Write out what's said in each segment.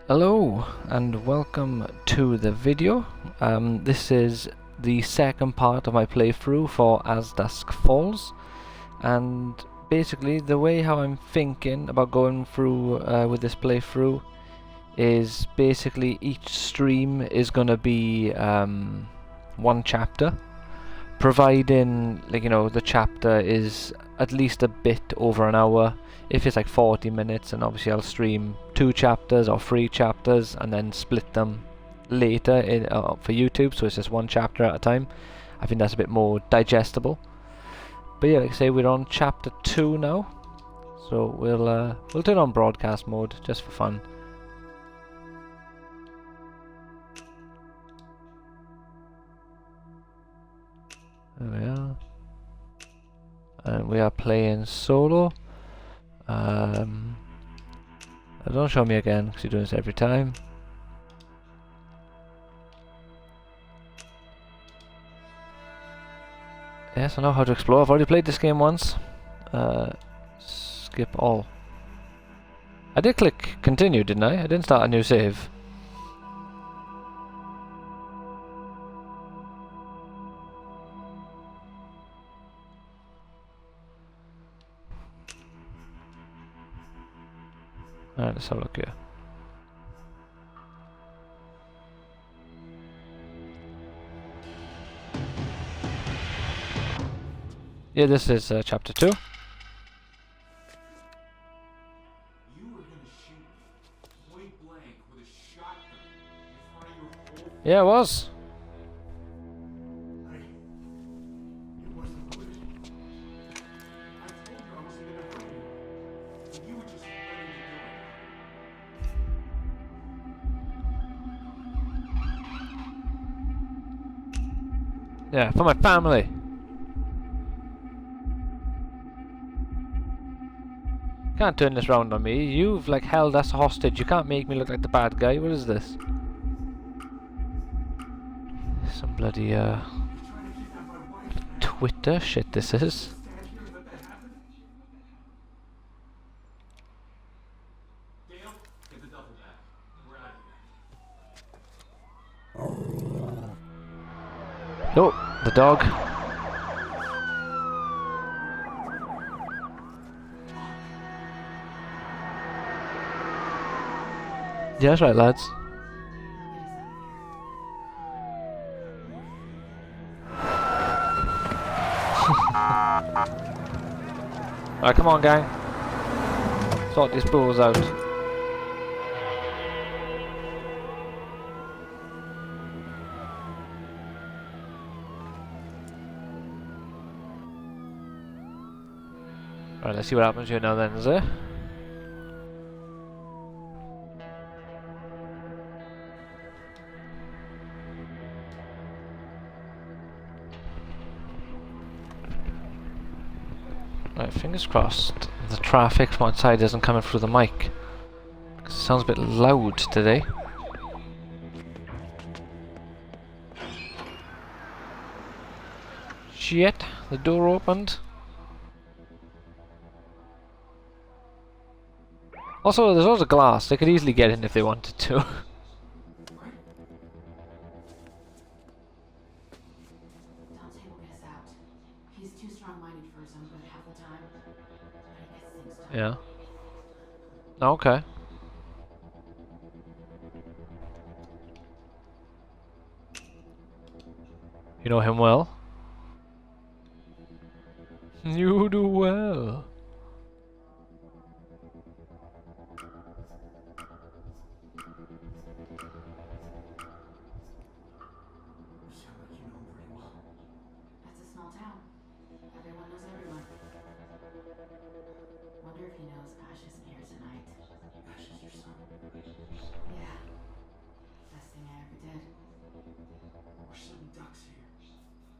Hello and welcome to the video. This is the second part of my playthrough for As Dusk Falls, and basically the way how I'm thinking about going through with this playthrough is basically each stream is going to be one chapter, providing the chapter is at least a bit over an hour. If it's like 40 minutes, and obviously I'll stream 2 chapters or 3 chapters and then split them later for YouTube, so it's just one chapter at a time. I think that's a bit more digestible. But yeah, like I say, we're on chapter 2 now, so we'll turn on broadcast mode just for fun. There we are, and we are playing solo. Don't show me again, because you're doing this every time. Yes, I know how to explore. I've already played this game once. Skip all. I did click continue, didn't I? I didn't start a new save. Alright, let's have a look here. Yeah, this is chapter 2. You were gonna shoot me point blank with a shotgun in front of your whole Yeah, it was. It wasn't good. I told you I wasn't gonna hurt you. And you were just letting me do it. Yeah, for my family. Can't turn this round on me. You've like held us hostage. You can't make me look like the bad guy. What is this? Some bloody You're trying to kidnap my wife. Twitter shit this is. Stand here and let that happen? Dale, get the duffel bag. We're out of here. Oh, the dog. Yeah, that's right, lads. Alright, come on, gang. Sort these bulls out. Right, let's see what happens here now then, is it? Right, fingers crossed the traffic from outside isn't coming through the mic. 'Cause it sounds a bit loud today. Shit, the door opened. Also, there's loads of glass. They could easily get in if they wanted to. Don't table get us out. He's too strong-minded for his own good half the time. But he gets things done. Yeah. Okay. You know him well? You do well. You sound like you know him pretty well. That's a small town. Everyone knows everyone. Wonder if he knows Ash isn't here tonight. Ash is your son. Yeah. Best thing I ever did. We're shooting ducks here.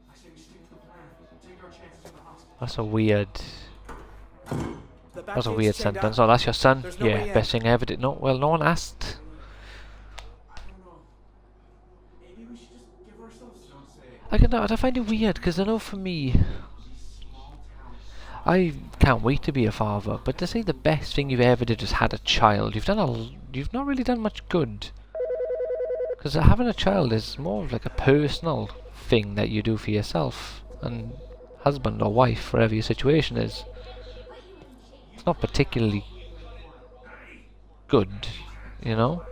I say we stick to the plan. Take our chances in the hospital. That's a weird. That's a weird sentence. Oh, that's your son? Yeah, best thing I ever did. No, well, no one asked. I don't know. Maybe we should just give ourselves. Don't say. I find it weird because I know for me, I can't wait to be a father. But to say the best thing you've ever did is had a child, you've not really done much good. Because having a child is more of like a personal thing that you do for yourself and husband or wife, whatever your situation is. It's not particularly good, you know?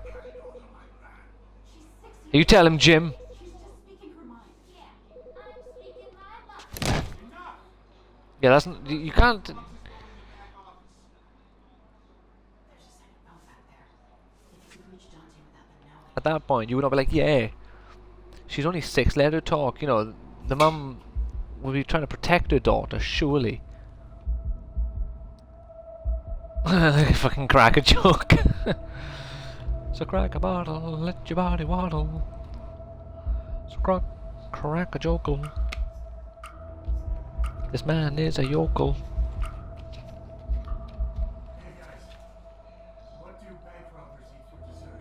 You tell him, Jim. She's just speaking her mind. Yeah, that's you can't. There's a second phone back there. If you could reach Dante without them knowing. At that point, you would not be like, yeah, she's only 6. Let her talk. You know, the mum will be trying to protect her daughter, surely. Fucking crack a joke. So crack a bottle, let your body waddle. So crack a jokel. This man is a yokel. Hey guys, what do bank robbers eat for dessert?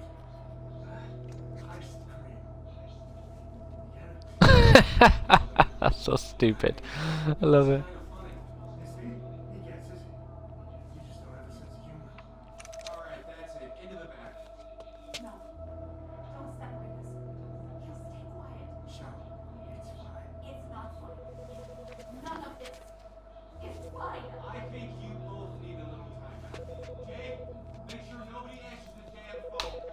Iced cream. Get it? That's so stupid. I love it. Kinda funny. You see? He gets it. You just don't have a sense of humor. Alright, that's it. Into the back. No. Don't separate us. He'll stay quiet. So, it's fine. It's not fun. None of this. It's fine. I think you both need a little time out. Jake, make sure nobody answers the damn phone.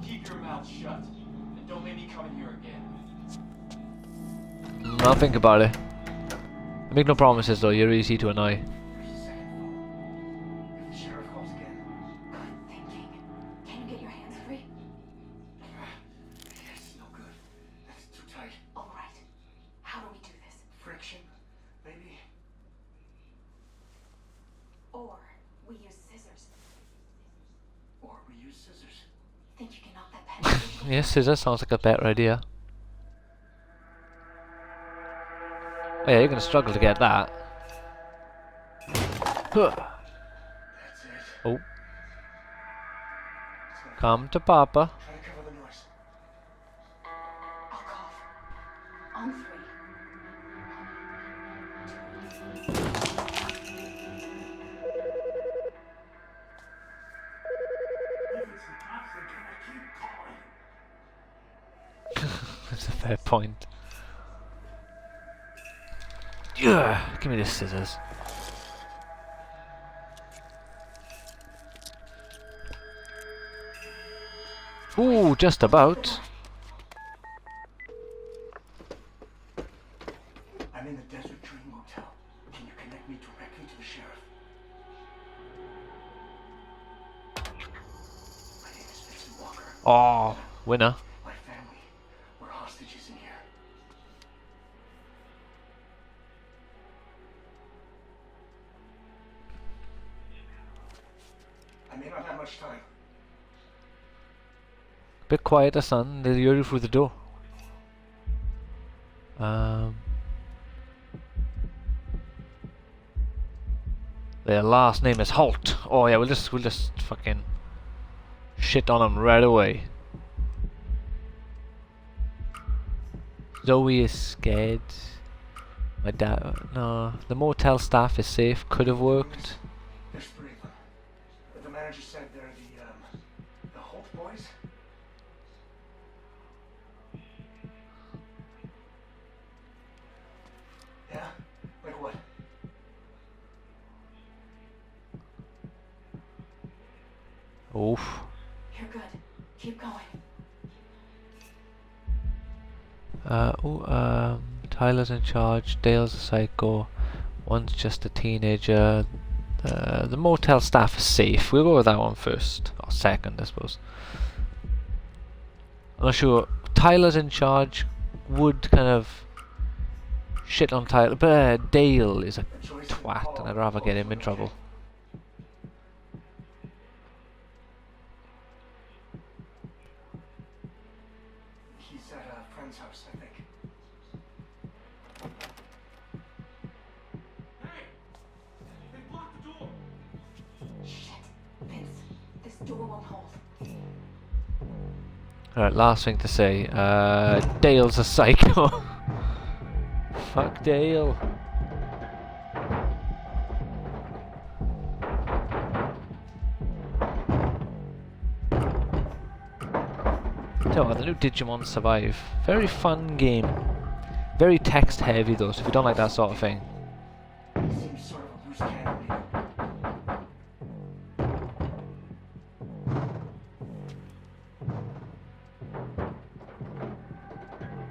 Keep your mouth shut. And don't make me come in here again. I'll think about it. Make no promises though, you're easy to annoy. There's a second phone. If the sheriff calls again. Good thinking. Can you get your hands free? It's no good. That's too tight. All right. How do we do this? Friction, maybe. Or we use scissors. Or we use scissors. Think you can knock that pen? Yes, scissors sounds like a better idea. Oh yeah, you're gonna struggle to get that. Huh. That's it. Oh, It's gonna come to Papa. try to cover the noise. I'll cough. On 3. If it's the cops, they're gonna keep calling. That's a fair point. Yeah, give me the scissors. Ooh, just about. I'm in the Desert Dream Motel. Can you connect me directly to the sheriff? My name is Vincent Walker. Oh, winner. My family. We're hostages in here. I may not have much time. Bit quieter, son. They'll hear you through the door. Their last name is Holt. Oh yeah, we'll just fucking shit on them right away. Zoe is scared. My dad. No, the motel staff is safe. Could have worked. There's 3 of them. The manager said they're the Holt boys. Yeah? Like what? Oof. You're good. Keep going. Tyler's in charge. Dale's a psycho. One's just a teenager. The motel staff is safe. We'll go with that one first. Or second, I suppose. I'm not sure. Tyler's in charge. Would kind of shit on Tyler. But Dale is a twat, and I'd rather get him in trouble. He's at a friend's house, I think. Hey! They blocked the door! Shit. Vince, this door won't hold. Alright, last thing to say. Dale's a psycho. Fuck Dale. Tell you what, the new Digimon Survive. Very fun game. Very text heavy though, so if you don't like that sort of thing. Seems sort of a loose cannon.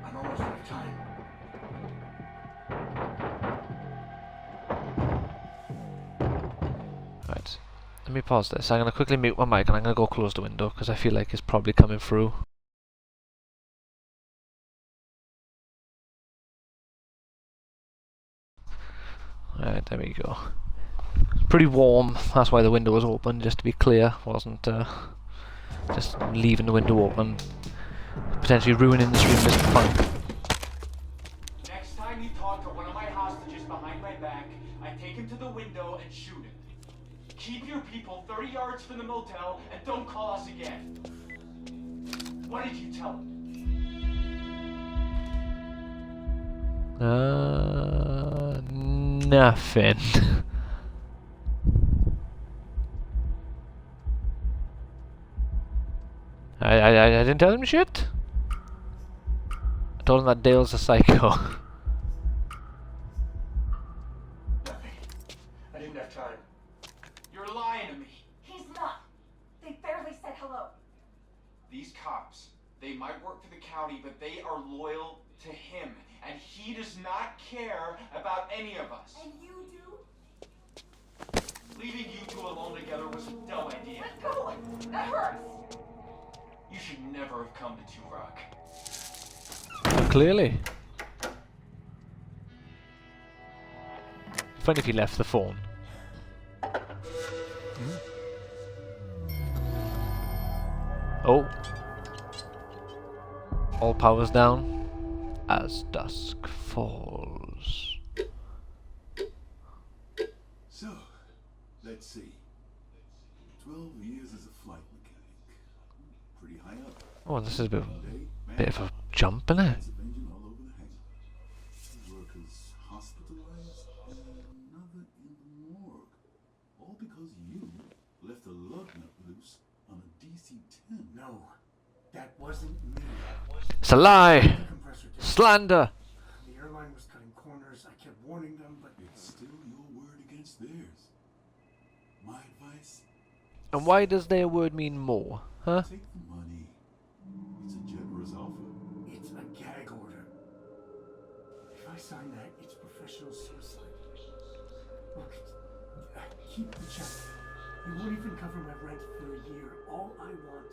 I'm almost out of time. Right, let me pause this. I'm going to quickly mute my mic and I'm going to go close the window because I feel like it's probably coming through. Right, there we go. It's pretty warm, that's why the window was open, just to be clear. Wasn't just leaving the window open, potentially ruining the stream isn't fun. Next time you talk to one of my hostages behind my back, I take him to the window and shoot him. Keep your people 30 yards from the motel and don't call us again. What did you tell him? Nothing. I didn't tell him shit. I told him that Dale's a psycho. Nothing. I didn't have time. You're lying to me. He's not. They barely said hello. These cops, they might work for the county, but they are loyal to him. And he does not care about any of us. And you do? Leaving you two alone together was a dumb idea. Let go! That hurts! You should never have come to Two Rock. Clearly. Funny if he left the phone. Oh. All powers down as dusk falls. So, let's see. 12 years as a flight mechanic. Pretty high up. Oh, this is a bit, One day, bit of a jump, isn't it? massive engine all over the hangar. Two workers hospitalized and another in the morgue. All because you left a lug nut loose on a DC-10. No, that wasn't me. It's a lie! The compressor did. Slander! The airline was cutting corners. I kept warning them, but It's still your word against theirs. My advice, And why does their word mean more? Huh? take the money. It's a generous offer. it's a gag order. If I sign that, it's professional suicide. Look, keep the check. You won't even cover my rent for a year. All I want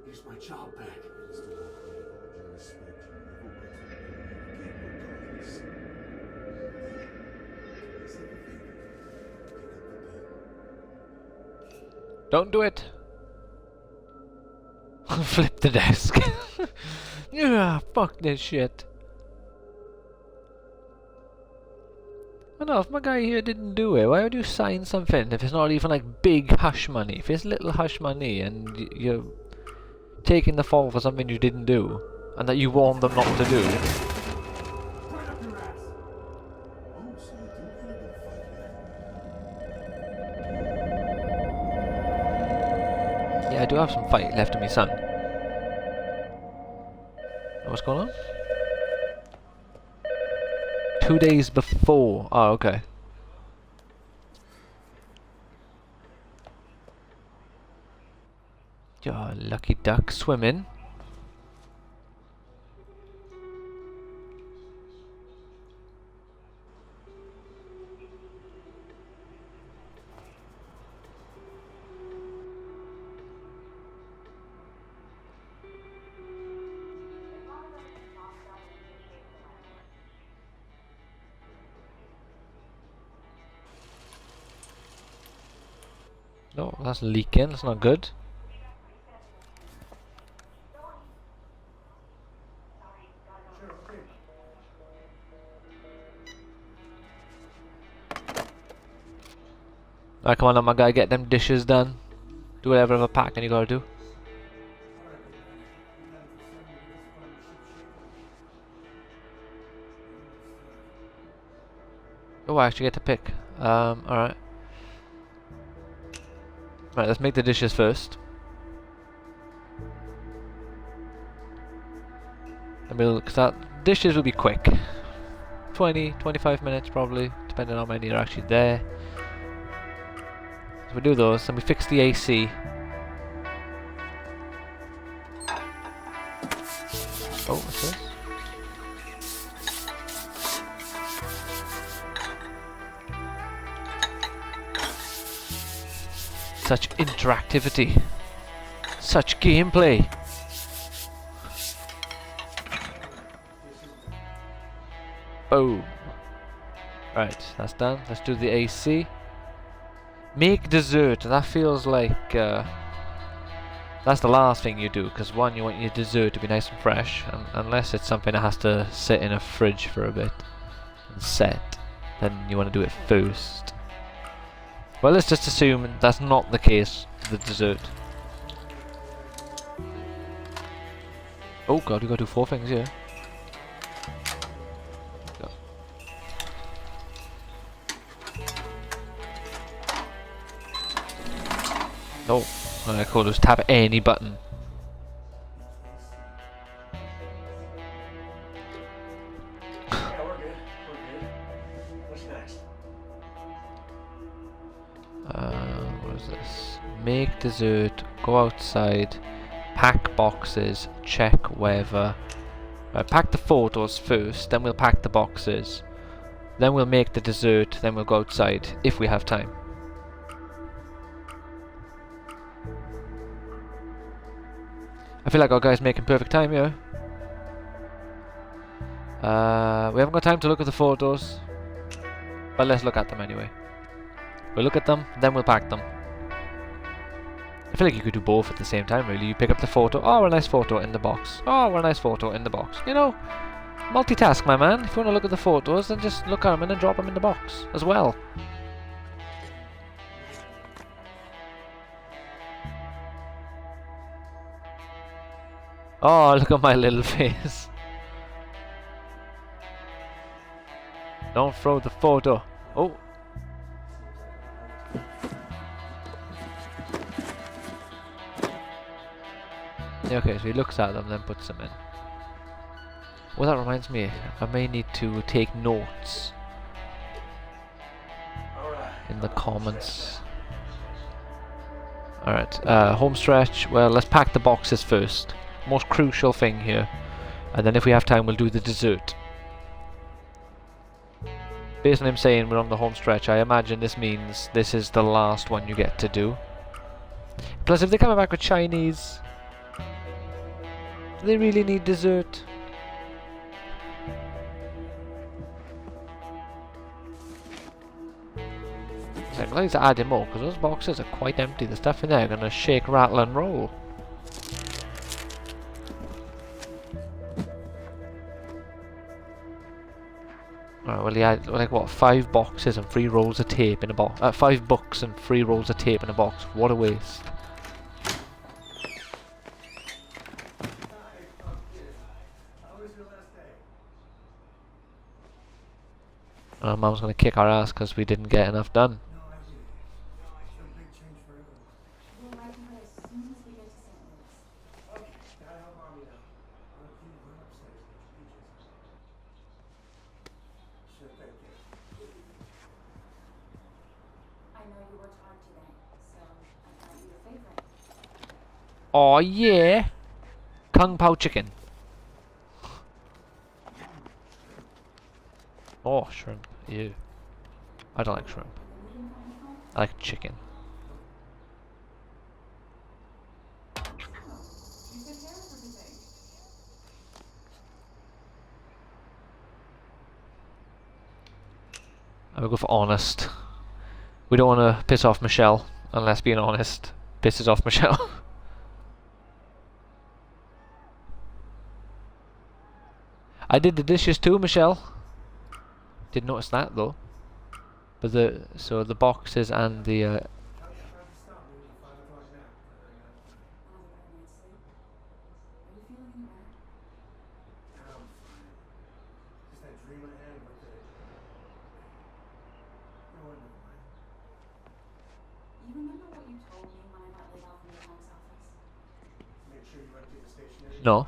is my job back. Mr. Walker, with all due respect, you never worked for me again regardless. Please have a favor. Pick up the pen. Don't do it! Flip the desk. Yeah, fuck this shit. I know, if my guy here didn't do it, why would you sign something if it's not even like big hush money? If it's little hush money and you're taking the fall for something you didn't do, and that you warned them not to do. Right up your ass. Oh, so you do have a bit of fight left. Yeah, I do have some fight left in me, son. What's going on? 2 days before. Oh, okay. You're lucky duck swimming. No, that's leaking. That's not good. Alright, come on now, my guy, get them dishes done. Do whatever of a packing you gotta do. Oh, I actually get to pick. Alright. Right, let's make the dishes first. And cause that dishes will be quick. 20-25 minutes probably, depending on how many are actually there. So we do those, and we fix the AC. Oh, what's this? Such interactivity. Such gameplay. Boom. Right, that's done. Let's do the AC. Make dessert. That feels like that's the last thing you do, because one, you want your dessert to be nice and fresh, and unless it's something that has to sit in a fridge for a bit and set, then you want to do it first. Well, let's just assume that's not the case for the dessert. Oh god, we gotta do 4 things here. Oh, alright, cool, just tap any button. Yeah, we're good. We're good. What's next? What is this? Make dessert, go outside, pack boxes, check weather. Right, pack the photos first, then we'll pack the boxes. Then we'll make the dessert, then we'll go outside, if we have time. I feel like our guy's making perfect time here. We haven't got time to look at the photos, but let's look at them anyway. We'll look at them, then we'll pack them. I feel like you could do both at the same time, really. You pick up the photo, oh, a nice photo in the box. Oh, a nice photo in the box. You know, multitask, my man. If you want to look at the photos, then just look at them and then drop them in the box as well. Oh, look at my little face. Don't throw the photo. Oh. Okay, so he looks at them, then puts them in. Well, that reminds me, I may need to take notes in the comments. Alright, home stretch. Well, let's pack the boxes first. Most crucial thing here. And then if we have time, we'll do the dessert. Based on him saying we're on the home stretch, I imagine this means this is the last one you get to do. Plus, if they're coming back with Chinese, do they really need dessert? I'd like to add in more, because those boxes are quite empty. The stuff in there are going to shake, rattle and roll. Alright, well he had, like what, 5 boxes and 3 rolls of tape in a box. 5 books and 3 rolls of tape in a box. What a waste. Mum's going to kick our ass because we didn't get enough done. We'll let you know as soon as we get to St. Louis. I know you worked hard today, so I got you a favorite. Oh yeah! Kung Pao chicken. Oh, shrimp. Ew. I don't like shrimp. I like chicken. I would go for honest. We don't want to piss off Michelle, unless being honest pisses off Michelle. I did the dishes too, Michelle. Didn't notice that though. But the boxes and the No. No.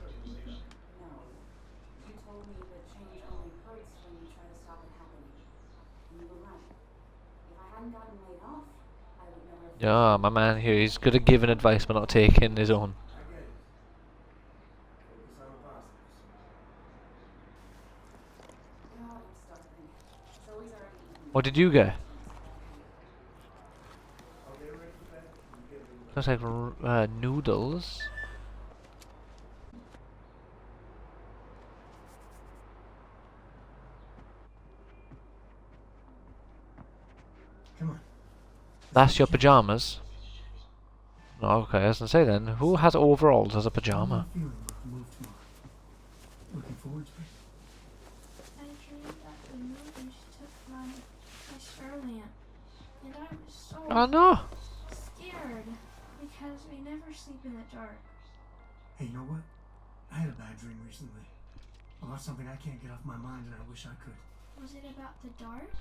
You told me that change only hurts when you try to stop it happening. And you were right. If I hadn't gotten laid off, I would never have Yeah, my man here, he's good at giving advice but not taking his own. I get it. Focus on the positives. God, I'm starving. Zoe's already eaten. What did you get? I'll get ready for bed. You get a little Looks like noodles. Come on. That's your pajamas? No, okay, I was gonna say then, who has overalls as a How are pajama? you feeling with the move tomorrow? Looking forward to it? I dreamed that the movies took my star lamp, and I was so Oh no! scared because we never sleep in the dark. Hey, you know what? I had a bad dream recently. About something I can't get off my mind and I wish I could. Was it about the dark?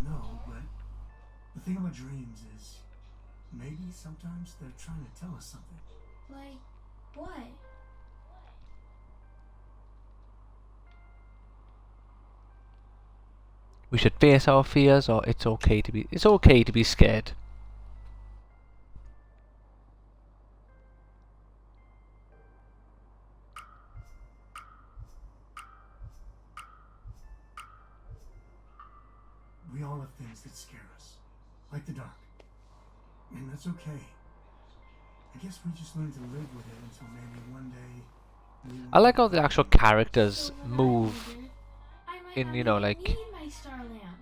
No, but the thing about dreams is maybe sometimes they're trying to tell us something. Like what? We should face our fears, or it's okay to be scared. We all have things that scare us, like the dark. And that's okay. I guess we just learn to live with it until maybe one day we I like how the actual characters move I might in, not you know, even like, need my star lamp.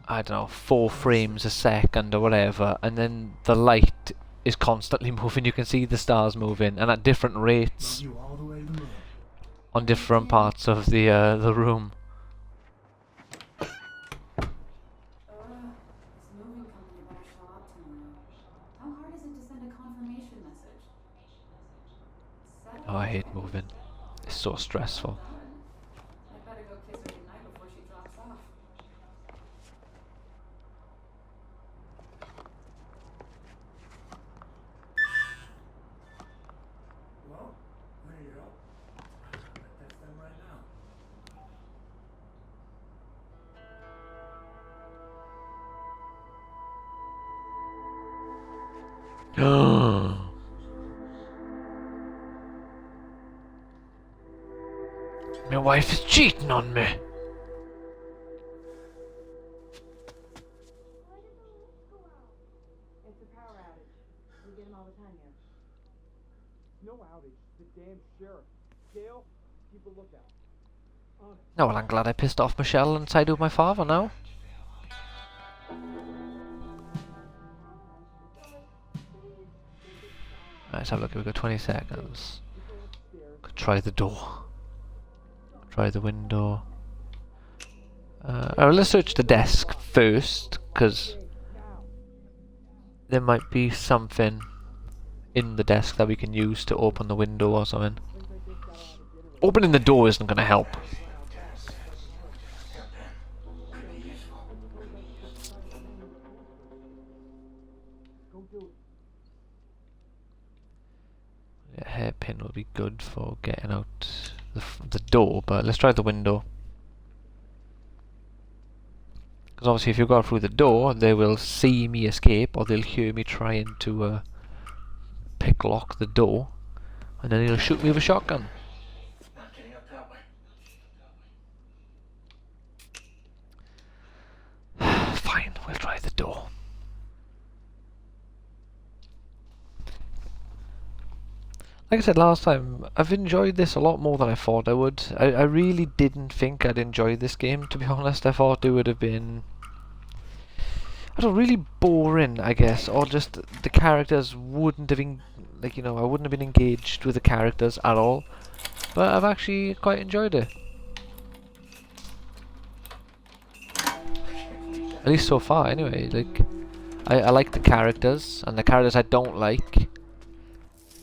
I don't know, 4 frames a second or whatever, and then the light is constantly moving. You can see the stars moving, and at different love rates you all the way to the moon. on different parts of the room. This moving company better show up tomorrow. How hard is it to send a confirmation message? Oh, I hate moving. It's so stressful. I better go kiss her goodnight before she drops off. Well, there you go. I bet that's them right now. My wife is cheating on me. It's a power outage. We get them all the time here. No outage. The damn sheriff. Gail, keep a lookout. Oh, well, I'm glad I pissed off Michelle and sided with my father now. Let's have a look. We've got 20 seconds. Could try the door. Try the window. Let's search the desk first, because there might be something in the desk that we can use to open the window or something. Opening the door isn't going to help. Yeah, hairpin will be good for getting out the door, but let's try the window. Because obviously if you go through the door, they will see me escape, or they'll hear me trying to picklock the door, and then he'll shoot me with a shotgun. Not getting up that way. Fine, we'll try the door. Like I said last time, I've enjoyed this a lot more than I thought I would. I really didn't think I'd enjoy this game, to be honest. I thought it would have been, I don't know, really boring, I guess, or just the characters wouldn't have been, like, you know, I wouldn't have been engaged with the characters at all. But I've actually quite enjoyed it. At least so far, anyway. Like, I like the characters, and the characters I don't like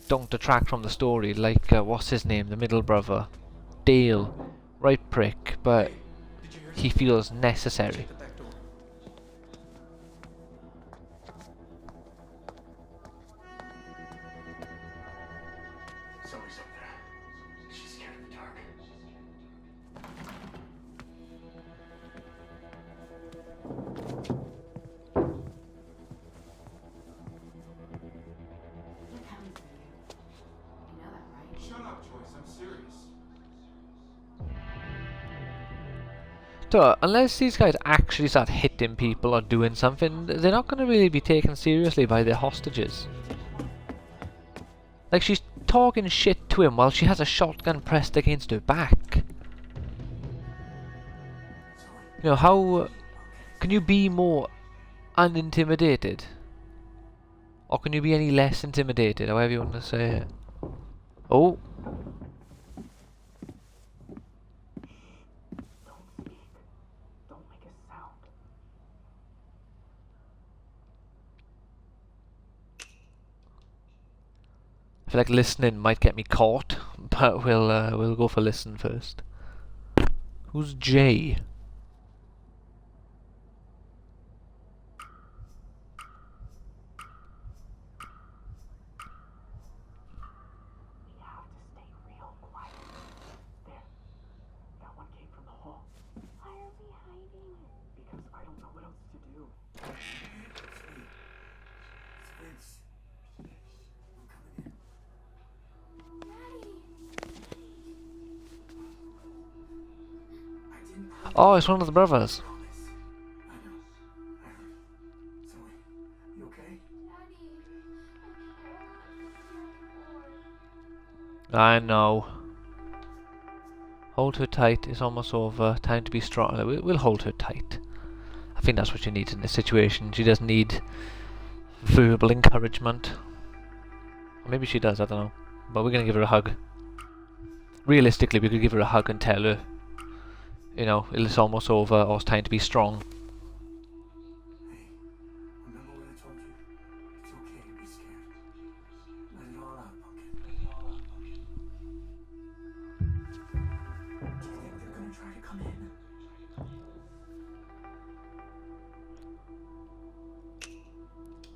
don't detract from the story. Like, what's his name? The middle brother, Dale, right prick, but he feels necessary. Somebody's up there. So, unless these guys actually start hitting people or doing something, they're not going to really be taken seriously by their hostages. Like, she's talking shit to him while she has a shotgun pressed against her back. You know, how can you be more unintimidated? Or can you be any less intimidated, however you want to say it? Oh. Don't make a sound. I feel like listening might get me caught, but we'll go for listen first. Who's Jay? We have to stay real quiet. There. That one came from the hall. Why are we hiding? Because I don't know what else to do. Vince. I'm coming in. Daddy. I didn't Oh, it's one of the brothers. promise. I know. I heard. Zoe, you okay? Daddy. I know. Hold her tight. It's almost over. Time to be strong. We'll hold her tight. I think that's what she needs in this situation. She doesn't need verbal encouragement. Or maybe she does, I don't know. But we're going to give her a hug. Realistically, we could give her a hug and tell her, you know, it's almost over, or it's time to be strong. Hey, remember what I told you? It's okay to be scared. Let it all out, pumpkin. Do you think they're gonna try to come in?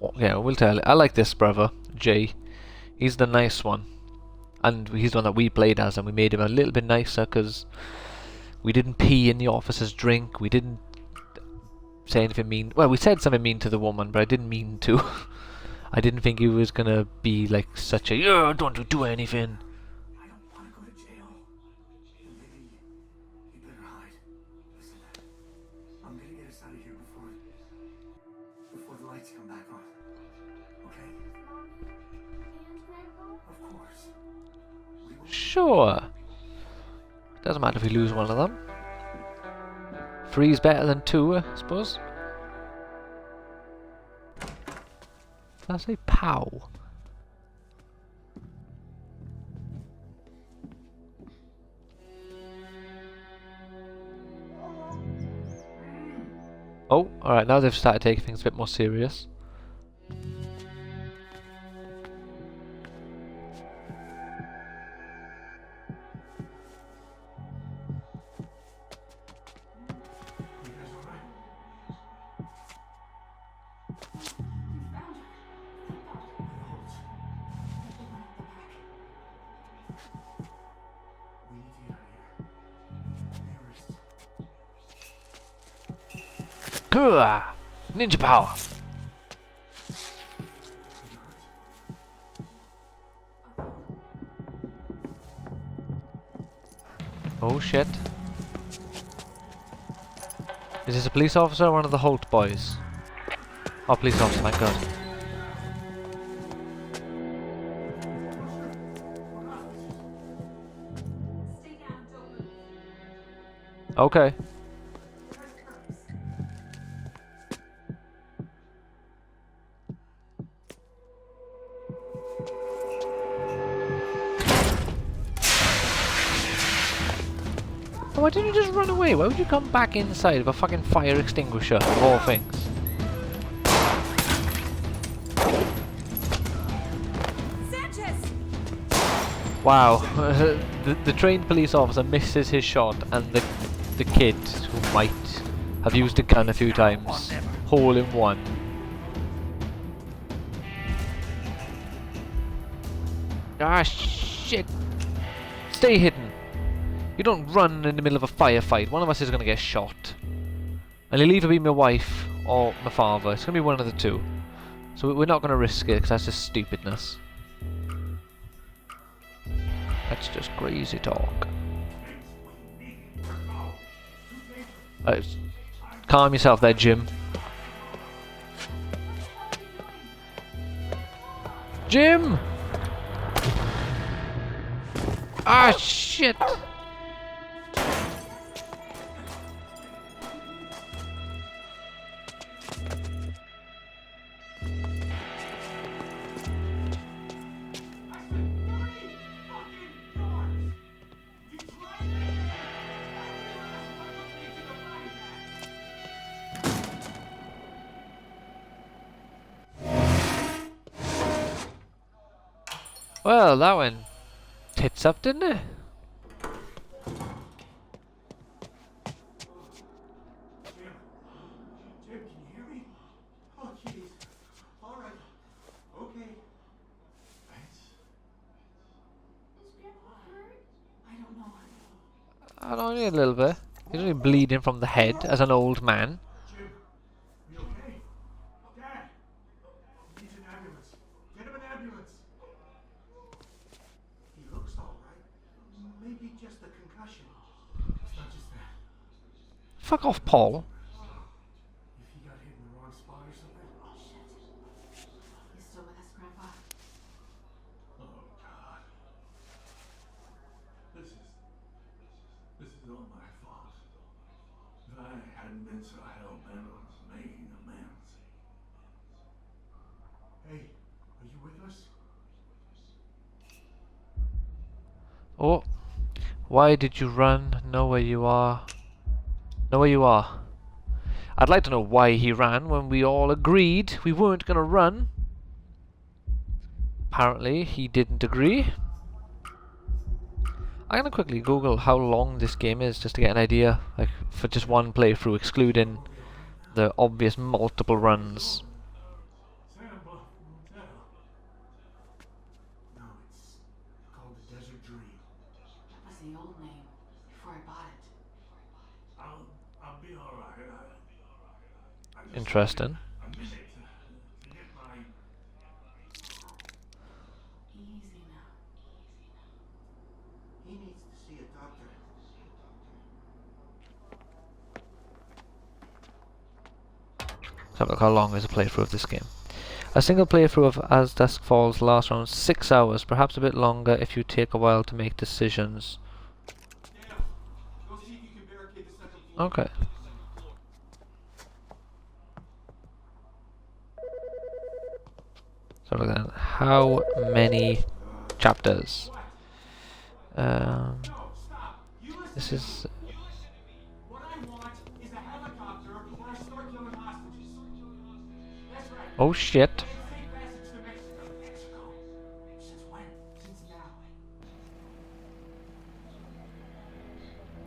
Oh, yeah, we'll tell her. I like this brother, Jay. He's the nice one. And he's the one that we played as, and we made him a little bit nicer, because we didn't pee in the officer's drink, we didn't say anything mean. Well, we said something mean to the woman, but I didn't mean to. I didn't think he was gonna be like such a, yeah, don't you do anything. I don't want to go to jail. Then maybe you better hide. Listen, I'm gonna get us out of here before the lights come back on. Okay? Mommy and Grandpa? Of course. We will. Sure. Doesn't matter if we lose one of them. 3's better than 2, I suppose. Did I say pow? Oh, alright, now they've started taking things a bit more serious. We need to get out of here. Terrorists. Gah! Ninja power! Oh shit. Is this a police officer or one of the Holt boys? Oh, police officer, thank God. Stay down, don't move. Okay. Why didn't you just run away? Why would you come back inside of a fucking fire extinguisher, of all things? Sanchez! Wow, the trained police officer misses his shot, and the kid, who might have used a gun a few times, hole in one. Ah, shit! Stay hidden! You don't run in the middle of a firefight. One of us is going to get shot. And he'll either be my wife or my father. It's going to be one of the two. So we're not going to risk it, because that's just stupidness. That's just crazy talk. Calm yourself there, Jim. Jim! Ah, shit! Well, that went tits up, didn't it? Jim, can you hear me? Oh, jeez. All right. Okay. Is Grandpa hurt? I don't know. I don't know, only a little bit. He's only bleeding from the head as an old man. Jim, you okay? Dad! He needs an ambulance. Get him an ambulance. He looks all right. Maybe just a concussion. It's not just that. Fuck off, Paul. If he got hit in the wrong spot or something. Oh, shit. You still with us, Grandpa? Oh, God. This is all my fault. If I hadn't been so hell-bent on making amends. Hey, are you with us? Oh. Why did you run? Know where you are. Know where you are. I'd like to know why he ran when we all agreed we weren't gonna run. Apparently, he didn't agree. I'm gonna quickly Google how long this game is just to get an idea, like for just one playthrough, excluding the obvious multiple runs. Sandbluff Motel. No, it's called the Desert Dream. That was the old name before I bought it. I'll be all right. I just Interesting. a minute to get my... Easy now. He needs to see a doctor. Let's have a look how long is a playthrough of this game. A single playthrough of As Dusk Falls lasts around 6 hours, perhaps a bit longer if you take a while to make decisions. Dale, go see if you can barricade the second floor. Okay. So look at how many chapters. No, stop. You listen This to is me. You listen to me. What I want is a helicopter before I start killing hostages. That's right. oh shit. And safe passage to Mexico. Mexico? Since when? Since now.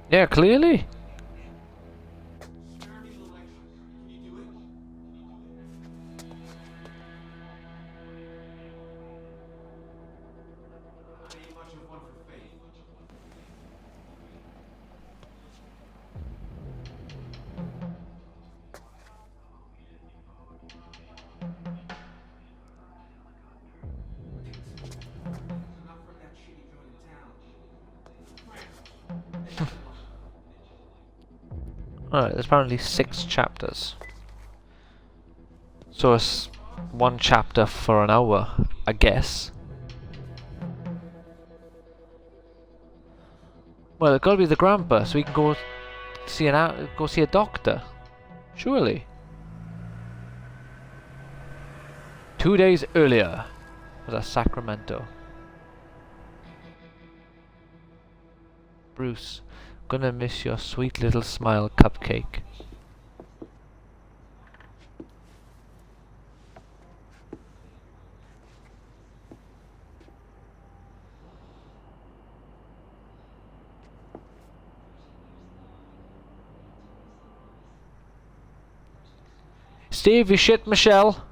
Yeah, clearly. Spare me the lecture. Can you do it? I ain't much of one for faith. I'm not from that shitty joint in town. Alright, there's apparently 6 chapters. So it's one chapter for an hour, I guess. Well, it's gotta be the grandpa, so we can go see go see a doctor. Surely. 2 days earlier was at Sacramento. Bruce, gonna miss your sweet little smile, cupcake. Steve, you shit Michelle.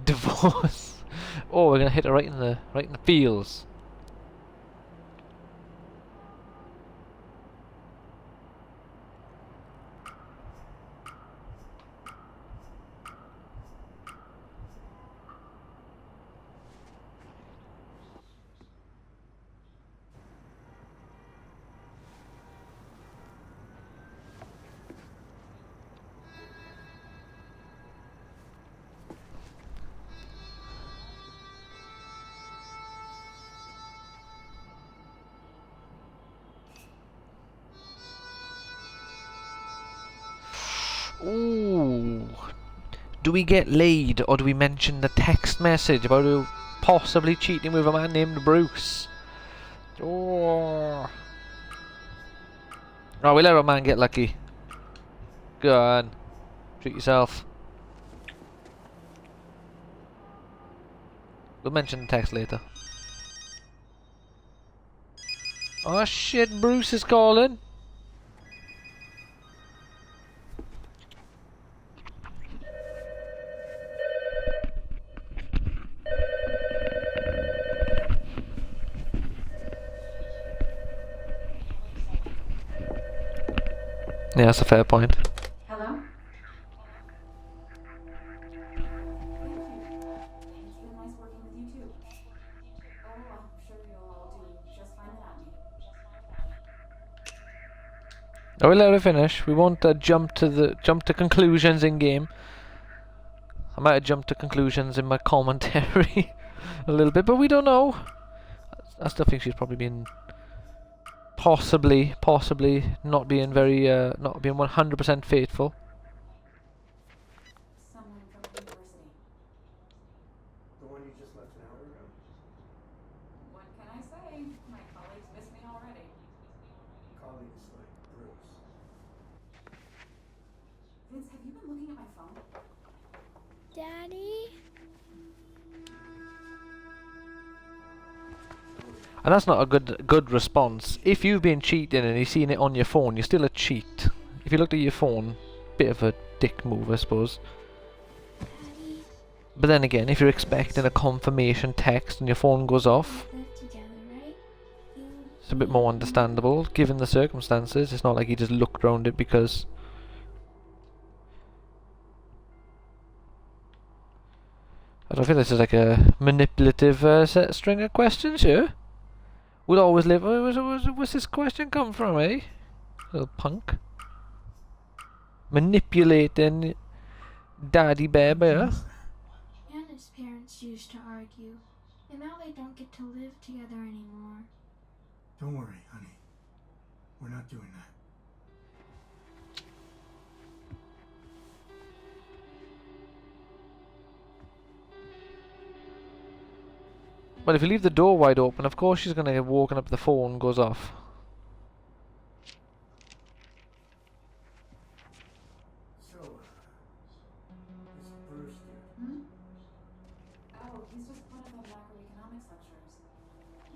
Divorce. Oh, we're gonna hit it right in the feels. Ooh. Do we get laid, or do we mention the text message about possibly cheating with a man named Bruce? Oh. Oh, we let a man get lucky. Go on. Treat yourself. We'll mention the text later. Oh shit, Bruce is calling. Yeah, that's a fair point. Hello? Thank you. It's been nice working with you too. Oh, I'm sure you'll all do just fine without me. I will let her finish. We won't jump to conclusions in game. I might have jumped to conclusions in my commentary a little bit, but we don't know. I still think she's probably been possibly not being very not being 100% faithful. Someone from the university. The one you just left an hour ago? What can I say? My colleagues miss me already. Colleagues like Bruce. Vince, have you been looking at my phone? Daddy? And that's not a good response. If you've been cheating and you've seen it on your phone, you're still a cheat. If you looked at your phone, bit of a dick move, I suppose. Daddy? But then again, if you're expecting a confirmation text and your phone goes off, We live together, right? You... it's a bit more understandable, given the circumstances. It's not like he just looked around it because... I don't feel this is like a manipulative string of questions here. We'll always live... Where's this question come from, eh? Little punk. Manipulating Daddy Bear Bear. Anna's parents used to argue, and now they don't get to live together anymore. Don't worry, honey. We're not doing that. But if you leave the door wide open, of course she's going to get woken up, the phone goes off. So, this Bruce dude. Hmm? Oh, he's just one of the macroeconomics lecturers.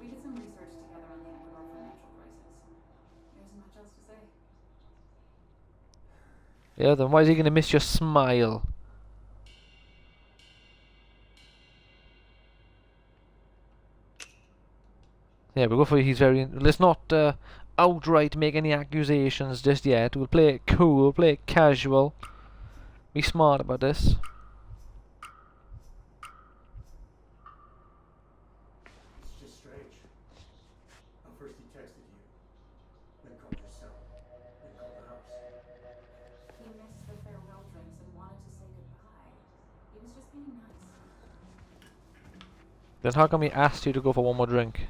We did some research together on the Ecuador financial crisis. There isn't much else to say. Yeah, then why is he going to miss your smile? Yeah, we'll go for he's very... Let's not outright make any accusations just yet. We'll play it cool, play it casual. Be smart about this. It's just strange. How first he texted you, then called your cell, then called the house. He missed the farewell drinks and wanted to say goodbye. He was just being nice. Then how come he asked you to go for one more drink?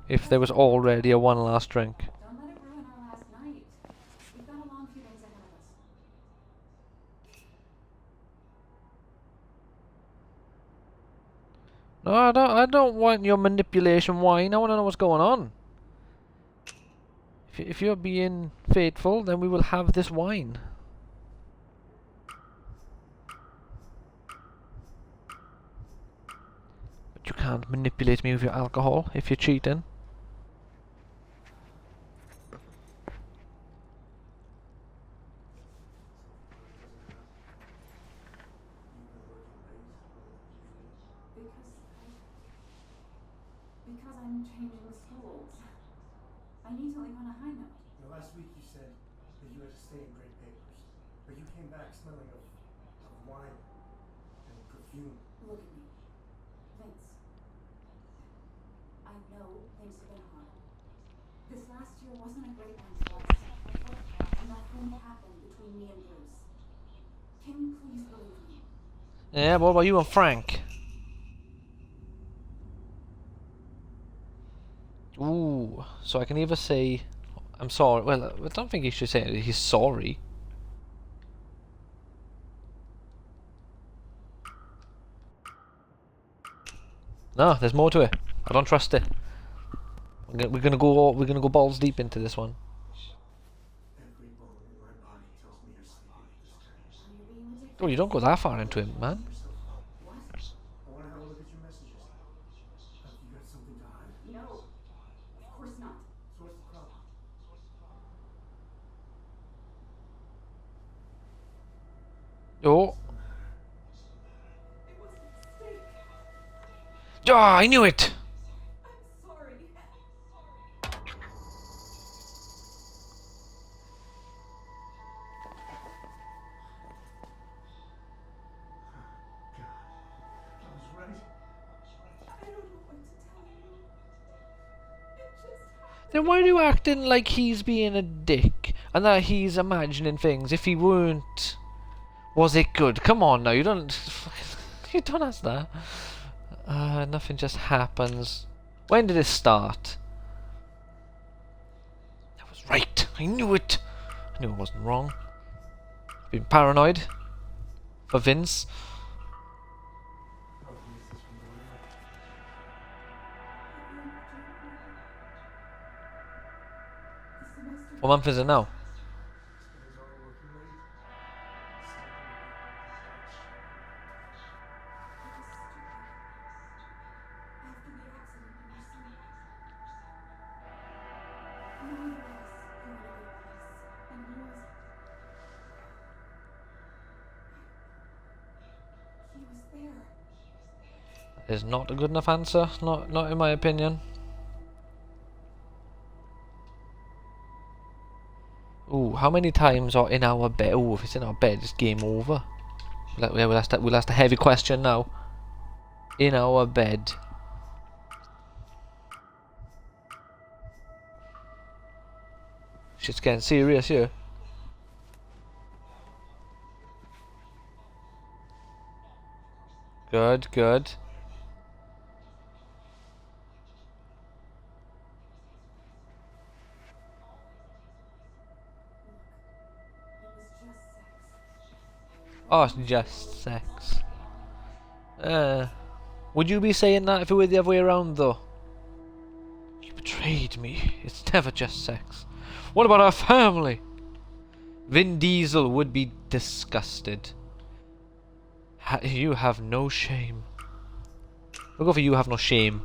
If there was already a one last drink. Don't let it ruin our last night. We've got a long few days ahead of us. No, I don't want your manipulation wine. I want to know what's going on. If you're being faithful, then we will have this wine. But you can't manipulate me with your alcohol if you're cheating. Because Because I'm changing schools. I need to leave on a high note. Last week you said that you had to stay and grade papers, but you came back smelling of wine and perfume. Look at me. Vince. I know things have been hard. This last year wasn't a great one for us. Nothing happened between me and Bruce. Can you please believe me? Yeah, what about you and Frank? Ooh, so I can either say I'm sorry. Well, I don't think he should say it. He's sorry. No, there's more to it. I don't trust it. We're gonna go balls deep into this one. Every bone in my body tells me you're sleeping with this guy. Are you being ridiculous? Oh, you don't go that far into it, man. What? I want to have a look at your messages. Have you got something to hide? No. Of course not. So what's the problem? Oh. It was a mistake. Ah, I knew it. I'm sorry. God, I was right. I don't know what to tell you. It just happened. Then why are you acting like he's being a dick and that he's imagining things if he weren't? Was it good? Come on now, you don't ask that. Nothing just happens. When did it start? I was right. I knew it. I knew I wasn't wrong. Been paranoid for Vince. How can you this from going on? The semester What month is it now? Spend his all working late. After the accident in your son. Neither of us were in a good place. And he was there. That is not a good enough answer. Not in my opinion. Ooh, how many times are in our bed? Oh, if it's in our bed, it's game over. We'll ask the heavy question now. In our bed. Shit's getting serious here. Good, good. It was just sex. Oh, it's just sex. Would you be saying that if it were the other way around, though? You betrayed me. It's never just sex. What about our family? Vin Diesel would be disgusted. You have no shame. We'll go for you have no shame.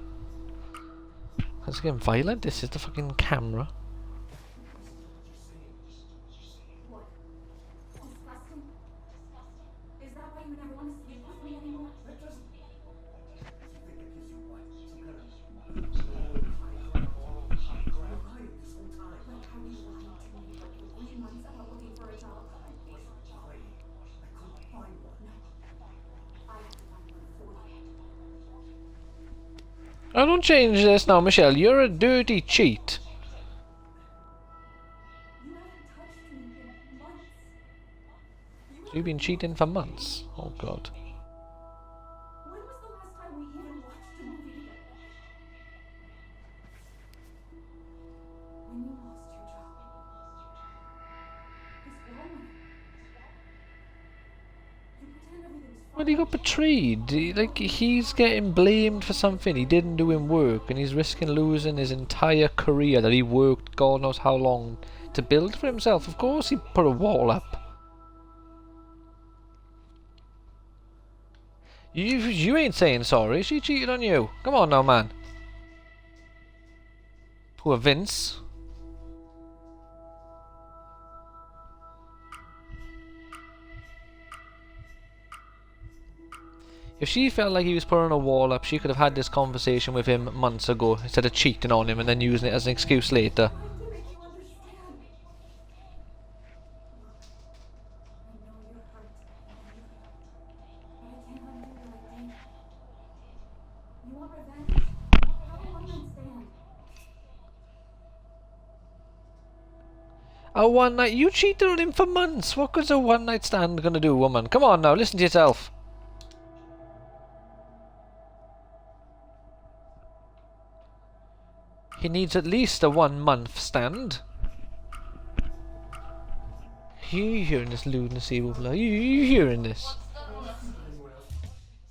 That's getting violent. This is the fucking camera. What? Disgusting? Is that why you never want to sleep with me anymore? That doesn't. You think that gives you what? Some kind of high ground? You're lying this whole time. Like how you lied to me for 3 months about looking for a job. I wasn't lying. I couldn't find one. No. I had to find one for you. Oh, don't change this now, Michelle. You're a dirty cheat. You haven't touched me in months. So you've been cheating for months. Oh god. When was the last time we even watched a movie together? When you lost your job. This woman. You pretend everything's fine. Well, he got betrayed. Like, he's getting blamed for something he didn't do in work, and he's risking losing his entire career that he worked God knows how long to build for himself. Of course he put a wall up. You ain't saying sorry. She cheated on you. Come on now, man. Poor Vince. If she felt like he was putting a wall up, she could have had this conversation with him months ago instead of cheating on him and then using it as an excuse later. Trying to make you understand. Look, I know you're hurt and angry, but I can't undo what I did. You want revenge? Have a one-night stand. A one night? You cheated on him for months. What good's a one night stand gonna do, woman? Come on now, listen to yourself. He needs at least a 1 month stand. You hearing this lunacy, Woofler? You hearing this? So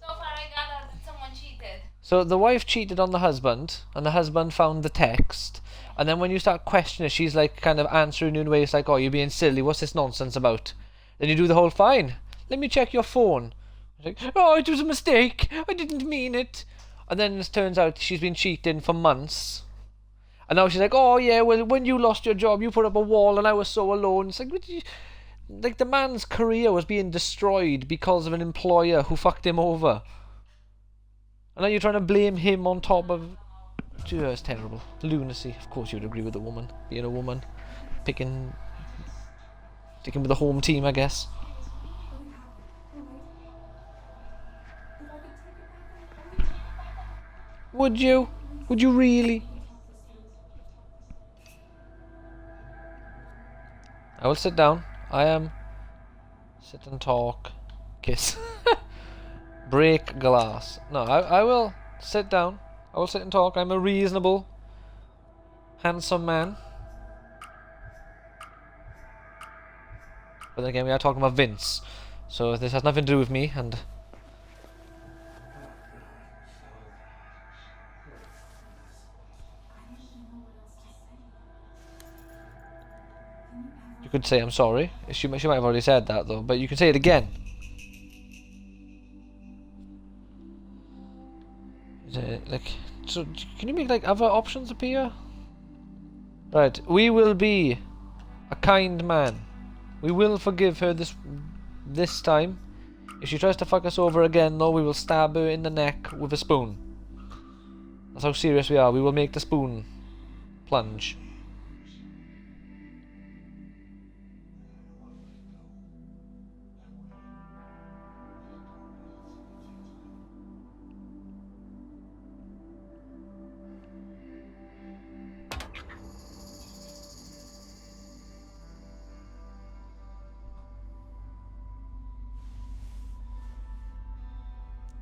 far I got out that someone cheated. So the wife cheated on the husband, and the husband found the text. And then when you start questioning her, she's like kind of answering you in ways like, "Oh, you're being silly. What's this nonsense about?" Then you do the whole fine. Let me check your phone. Like, "Oh, it was a mistake. I didn't mean it." And then it turns out she's been cheating for months. And now she's like, "Oh yeah, well when you lost your job, you put up a wall, and I was so alone." It's like, like the man's career was being destroyed because of an employer who fucked him over. And now you're trying to blame him on top of... It's terrible. Lunacy. Of course you'd agree with the woman. Being a woman. Sticking with the home team, I guess. Would you? Would you really? I will sit down. I am... Sit and talk. Kiss. Break glass. No, I will sit down. I will sit and talk. I'm a reasonable, handsome man. But then again, we are talking about Vince. So this has nothing to do with me, and... You could say I'm sorry. She might have already said that though, but you can say it again. Like, so can you make like other options appear? Right, we will be a kind man. We will forgive her this time. If she tries to fuck us over again, though, we will stab her in the neck with a spoon. That's how serious we are. We will make the spoon plunge.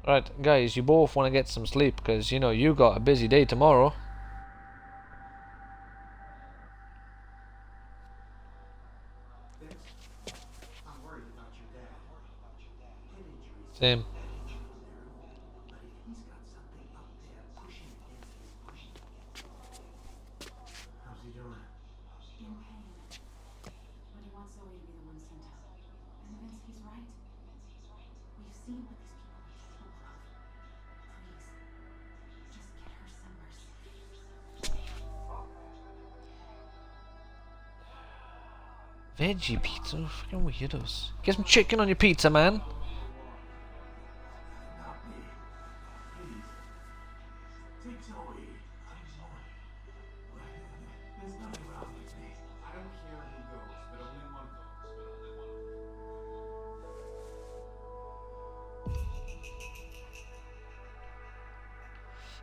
Right, guys, you both want to get some sleep because, you know, you got a busy day tomorrow. I'm worried about your dad. Head injuries. Same. But if he's got something up there pushing against his brain. How's he doing? In pain. But he wants Zoe to be the one sent out. And Vince, he's right. We've seen what these people are capable of. Please, just get her some mercy. Veggie pizza? Fucking weirdos. Get some chicken on your pizza, man. Not me. Please. Take Zoe. There's nothing wrong with me. I don't care who goes, but only one goes.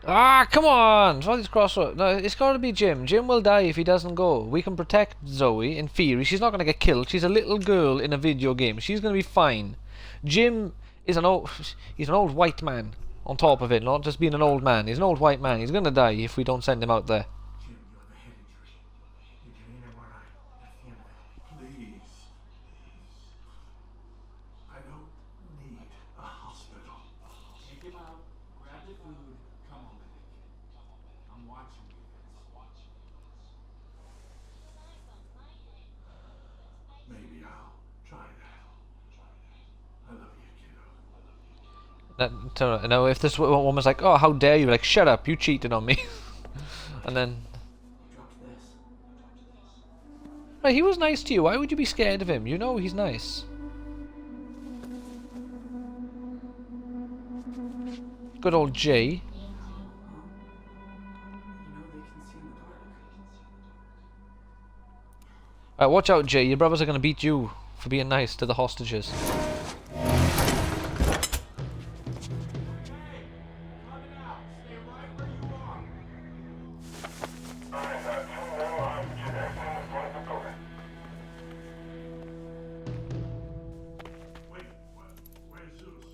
Ah, come on! All these crossroads. No, it's got to be Jim. Jim will die if he doesn't go. We can protect Zoe, in theory. She's not going to get killed. She's a little girl in a video game. She's going to be fine. Jim is an old... He's an old white man on top of it, not just being an old man. He's an old white man. He's going to die if we don't send him out there. Jim, you're the head injury. You can in MRI. That's the end of it. Please. I don't need a hospital. Take him out, grab the food, come on back. I'm watching you, Vince. Maybe I'll try that. I love you, kiddo. Now, if this woman's like, "Oh, how dare you!" Like, "Shut up! You cheated on me," and then, Drop this. right, he was nice to you. Why would you be scared of him? You know he's nice. Good old Jay. You know they can see in the dark. Alright, watch out, Jay. Your brothers are gonna beat you for being nice to the hostages. Wait, where's Zeus?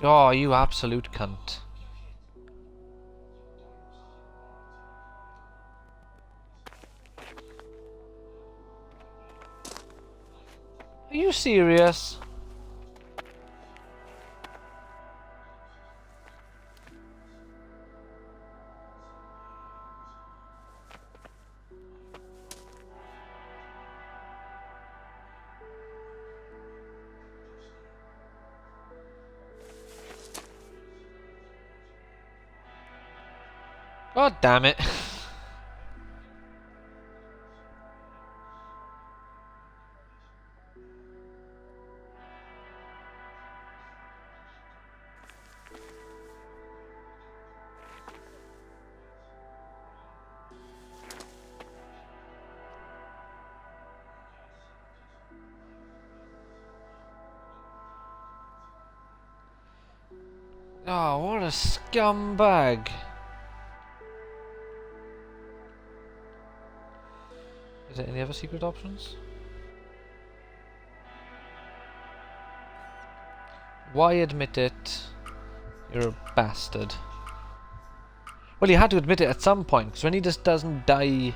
Oh, you absolute cunt. Are you serious? God damn it. Oh, what a scumbag. Is there any other secret options? Why admit it? You're a bastard. Well, he had to admit it at some point, because when he just doesn't die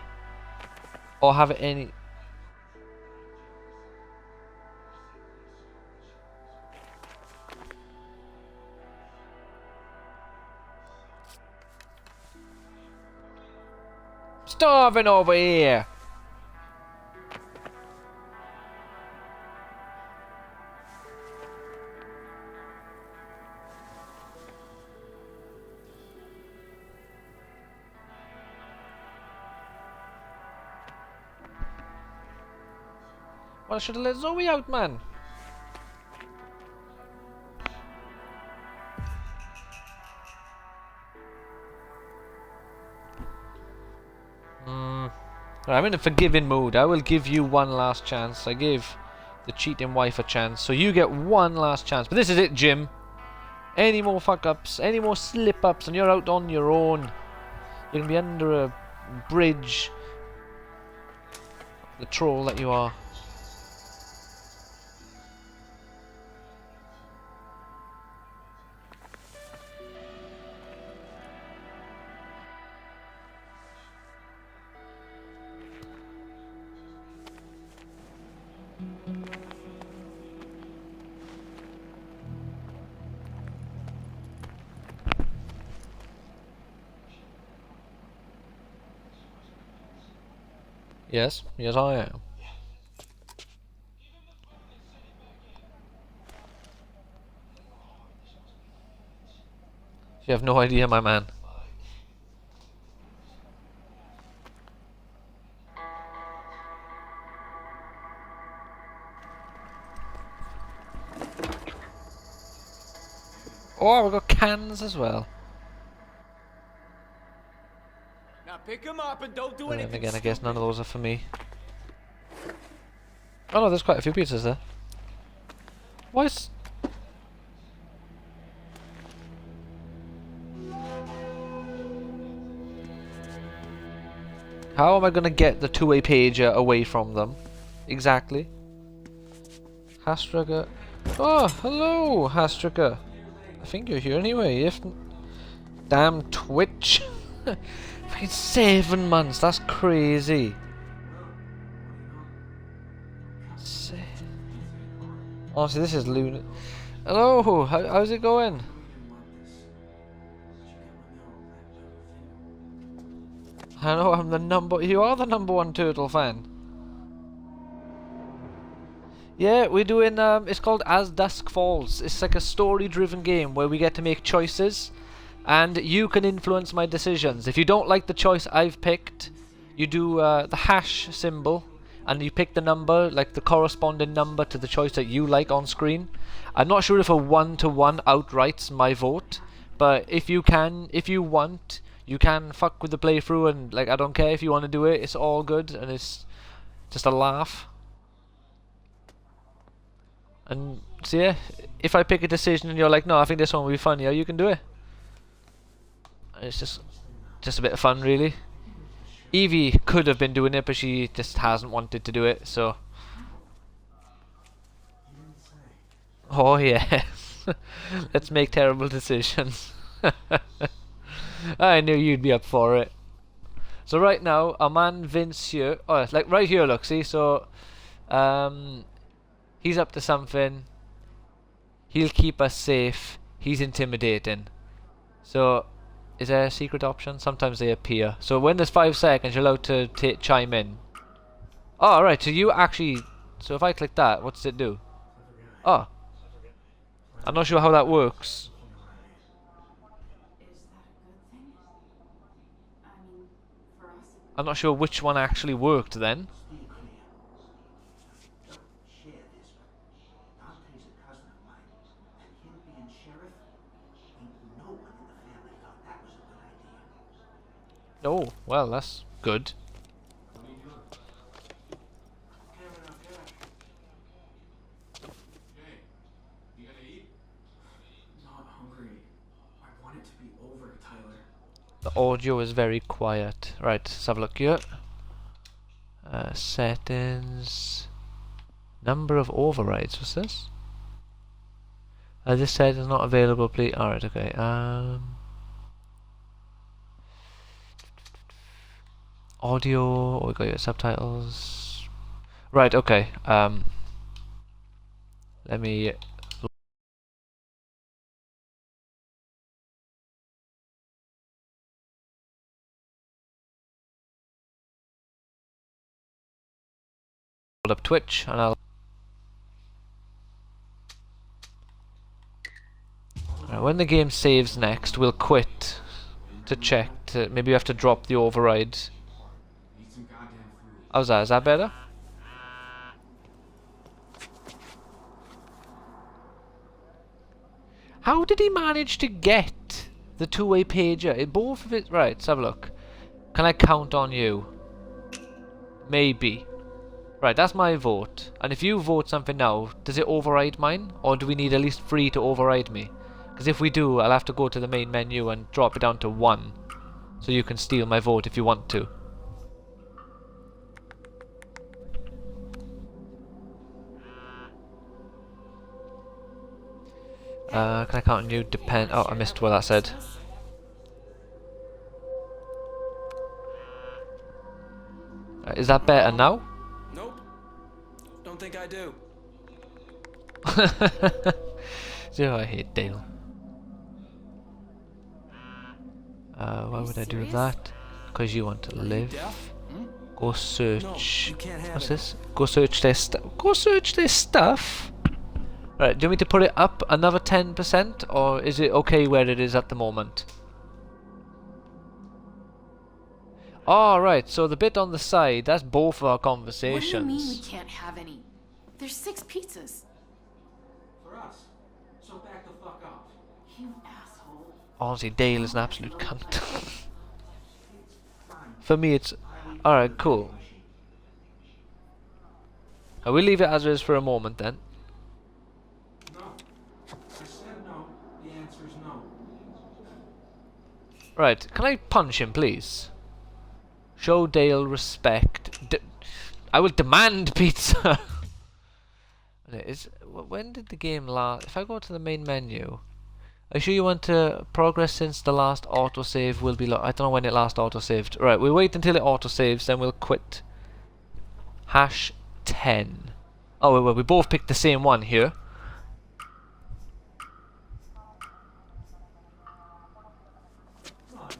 or have any... Starving over here! Well, I should have let Zoe out, man. I'm in a forgiving mood. I will give you one last chance. I gave the cheating wife a chance, so you get one last chance. But this is it, Jim. Any more fuck-ups, any more slip-ups, and you're out on your own. You're gonna be under a bridge. The troll that you are. Yes, yes I am. You have no idea, my man. Oh, we've got cans as well. Now pick him up and don't do And anything again, I guess none of stupid. those are for me. Oh no, there's quite a few pizzas there. Why is... How am I gonna get the two-way pager away from them? Exactly. Hastrucker. Oh, hello, Hastrucker. I think you're here anyway. If damn Twitch. Fucking 7 months. That's crazy. Honestly, this is lunatic. Hello, how's it going? I know I'm the number. You are the #1 turtle fan. Yeah, we're doing, it's called As Dusk Falls. It's like a story-driven game where we get to make choices, and you can influence my decisions. If you don't like the choice I've picked, you do the hash symbol, and you pick the number, like the corresponding number to the choice that you like on screen. I'm not sure if a 1-to-1 outrights my vote, but if you want, you can fuck with the playthrough, and like I don't care if you want to do it, it's all good, and it's just a laugh. And so yeah, if I pick a decision and you're like, no, I think this one will be funnier, you can do it. And it's just a bit of fun, really. Evie could have been doing it, but she just hasn't wanted to do it, so. Oh yeah, let's make terrible decisions. I knew you'd be up for it. So right now, our man Vince here, oh, like right here, look, see, so, he's up to something. He'll keep us safe. He's intimidating. So, is there a secret option? Sometimes they appear. So when there's 5 seconds, you're allowed to chime in. Oh, alright, so you actually... So if I click that, what does it do? Oh. I'm not sure how that works. Is that a good thing? I mean, for us. I'm not sure which one actually worked then. Stay clear. Don't share this, but Dante's a cousin of mine, and him being sheriff, ain't no one in the family thought that was a good idea. Oh, well, that's good. Hey, you gonna eat? Not hungry. I want it to be over, Tyler. The audio is very quiet. Right, let's have a look here. Settings. Number of overrides, what's this? This set is not available, please. Alright, okay. Audio, oh, we got your subtitles. Right, okay. Let me load up Twitch and I'll. Right, when the game saves next, we'll quit to check. Maybe we have to drop the override. Eat some goddamn food. How's that? Is that better? How did he manage to get the two-way pager? Both of it. Right, let's have a look. Can I count on you? Maybe. Right, that's my vote. And if you vote something now, does it override mine? Or do we need at least 3 to override me? Because if we do, I'll have to go to the main menu and drop it down to 1. So you can steal my vote if you want to. Can I count on you? Depend. Oh, I missed what that said. Is that better now? Nope. Don't think I do. Oh, I hate Dale. Why would I do that? Because you want to live. Go search. No, you can't have What's it. this? Go search their stuff. Go search their stuff. Right, do you want me to put it up another 10%, or is it okay where it is at the moment? Oh, right, so the bit on the side, that's both of our conversations. What do you mean we can't have any? There's 6 pizzas. For us. So back the fuck off. You asshole. Honestly, Dale is an absolute cunt. For me, it's... Alright, cool. I will leave it as it is for a moment then. No. I said no. The answer is no. Right, can I punch him, please? Show Dale respect. I will demand pizza! When did the game last? If I go to the main menu... Are you sure you want to progress since the last autosave will be... I don't know when it last autosaved. Right, we'll wait until it autosaves, then we'll quit. Hash 10. Oh, wait, we both picked the same one here. Come on, man.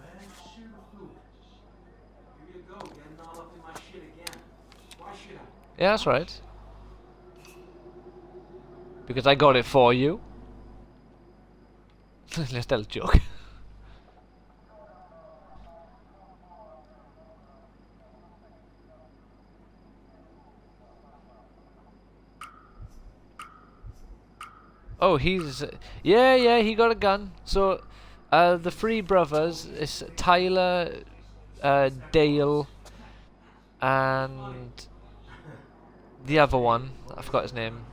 Share the food. Here you go, getting all up in my shit again. Why should I? Yeah, that's right. Because I got it for you. Let's tell a joke. Oh, he's... yeah, he got a gun. So, the three brothers is Tyler, Dale, and the other one. I forgot his name.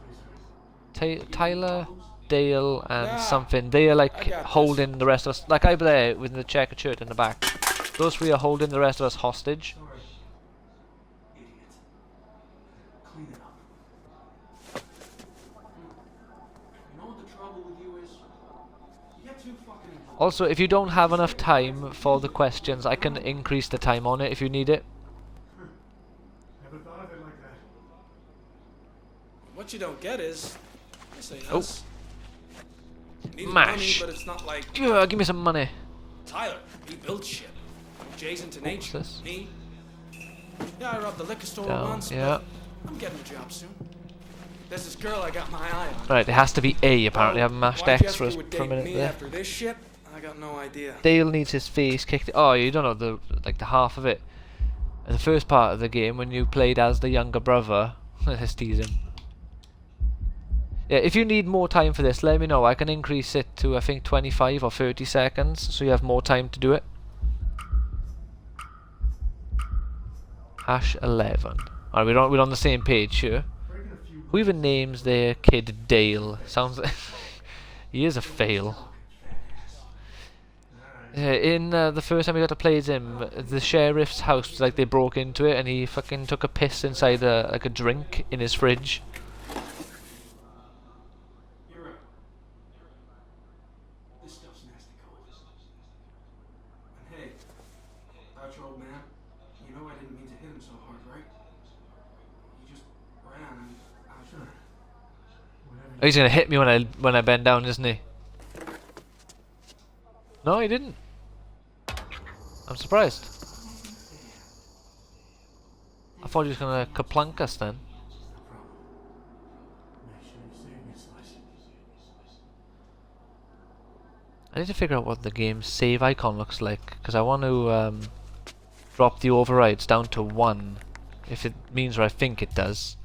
Tyler, Dale, and Nah, something. They are I like got holding the rest of us. Like over there with the checkered shirt in the back. Those three are holding the rest of us hostage. Sorry. Idiot. Clean it up. You know what the trouble with you is? You get too fucking involved. Also, if you don't have enough time for the questions, I can increase the time on it if you need it. Never thought of it like that. What you don't get is, this ain't Oh. us. Needed Mash. money, but it's not like Ugh, give me some money. Tyler. He builds shit. Jay's into What's nature. this? Me. Yeah, I robbed the liquor store Down, once, yeah. but I'm getting a job soon. There's this girl I got my eye on. Right, it has to be A apparently. I haven't mashed Why'd X for Jessica would a date minute me there. after this shit? I got no idea. Dale needs his face kicked. Oh, you don't know the half of it. The first part of the game when you played as the younger brother. Let's tease him. Yeah, if you need more time for this, let me know. I can increase it to I think 25 or 30 seconds, so you have more time to do it. Hash 11. Alright, we're on the same page, sure. Who even names their kid Dale? Sounds like he is a fail. In the first time we got to play as him, the sheriff's house, like they broke into it and he fucking took a piss inside like a drink in his fridge. You're right. This stuff's nasty cold. And hey, about your old man, you know I didn't mean to hit him so hard, right? He just ran and I was sure. Oh, he's gonna hit me when I bend down, isn't he? No, he didn't. I'm surprised. I thought he was gonna kaplunk us then. No problem. Make sure you save me, Slice. I need to figure out what the game's save icon looks like, because I want to drop the overrides down to 1, if it means what I think it does.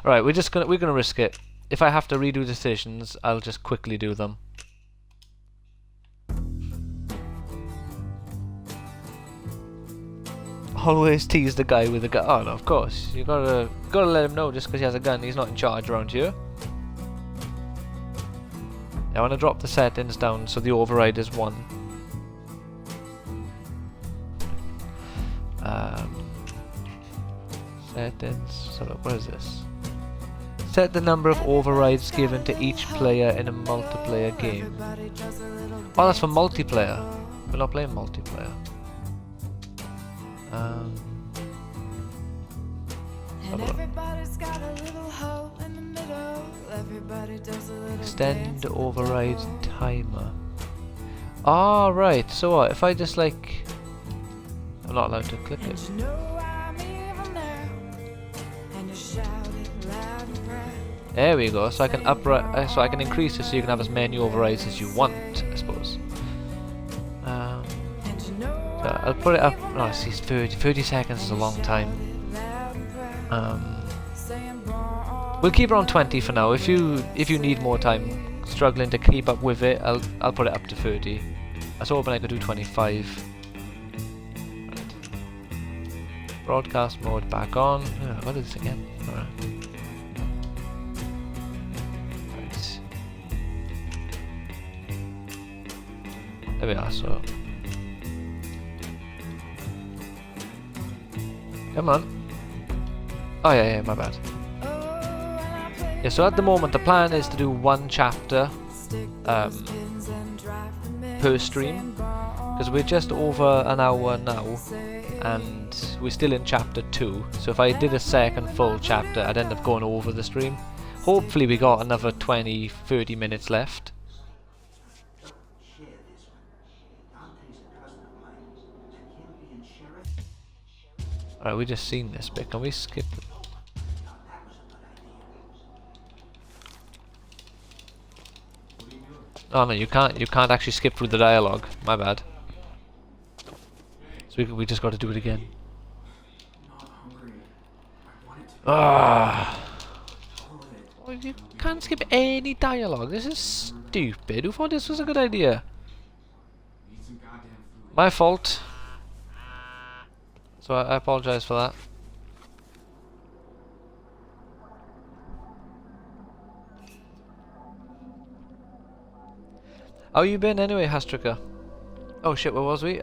Alright, we're gonna risk it. If I have to redo decisions, I'll just quickly do them. Always tease the guy with the gun. Oh no, of course. You gotta let him know just because he has a gun, he's not in charge around here. I want to drop the settings down so the override is 1. Settings. So look, what is this? Set the number of overrides given to each player in a multiplayer game. Oh, that's for multiplayer. We're not playing multiplayer. Everybody's got a little hole in the middle. Everybody does a little Extend override timer. Ah, right. So what? If I just like, I'm not allowed to click it. You know I'm even there. And you shout it loud and proud. There we go. So I can so I can increase it so you can have as many overrides as you want, I suppose. And you know So I'll put it up. No, see, 30 seconds is a long time. We'll keep it on 20 for now. If you need more time, struggling to keep up with it, I'll put it up to 30. I was hoping I could do 25. Right. Broadcast mode back on. What is this again? Alright. Right. There we are. So. Come on. Oh yeah, my bad. Yeah, so at the moment the plan is to do 1 chapter per stream, because we're just over an hour now and we're still in chapter 2, so if I did a second full chapter I'd end up going over the stream. Hopefully we got another 20-30 minutes left. Share this one. Dante's a cousin of mine, and him being sheriff, Alright, we just seen this bit, can we skip it? thought that was a good idea. Oh no, you can't. You can't actually skip through the dialogue. My bad. So we just got to do it again. Not hungry. I wanted to. Ah. All of it. Well, you can't skip any dialogue. This is stupid. Who thought this was a good idea? Need some goddamn food. My fault. So I apologize for that. How you been anyway, Hastrika? Oh shit, where was we?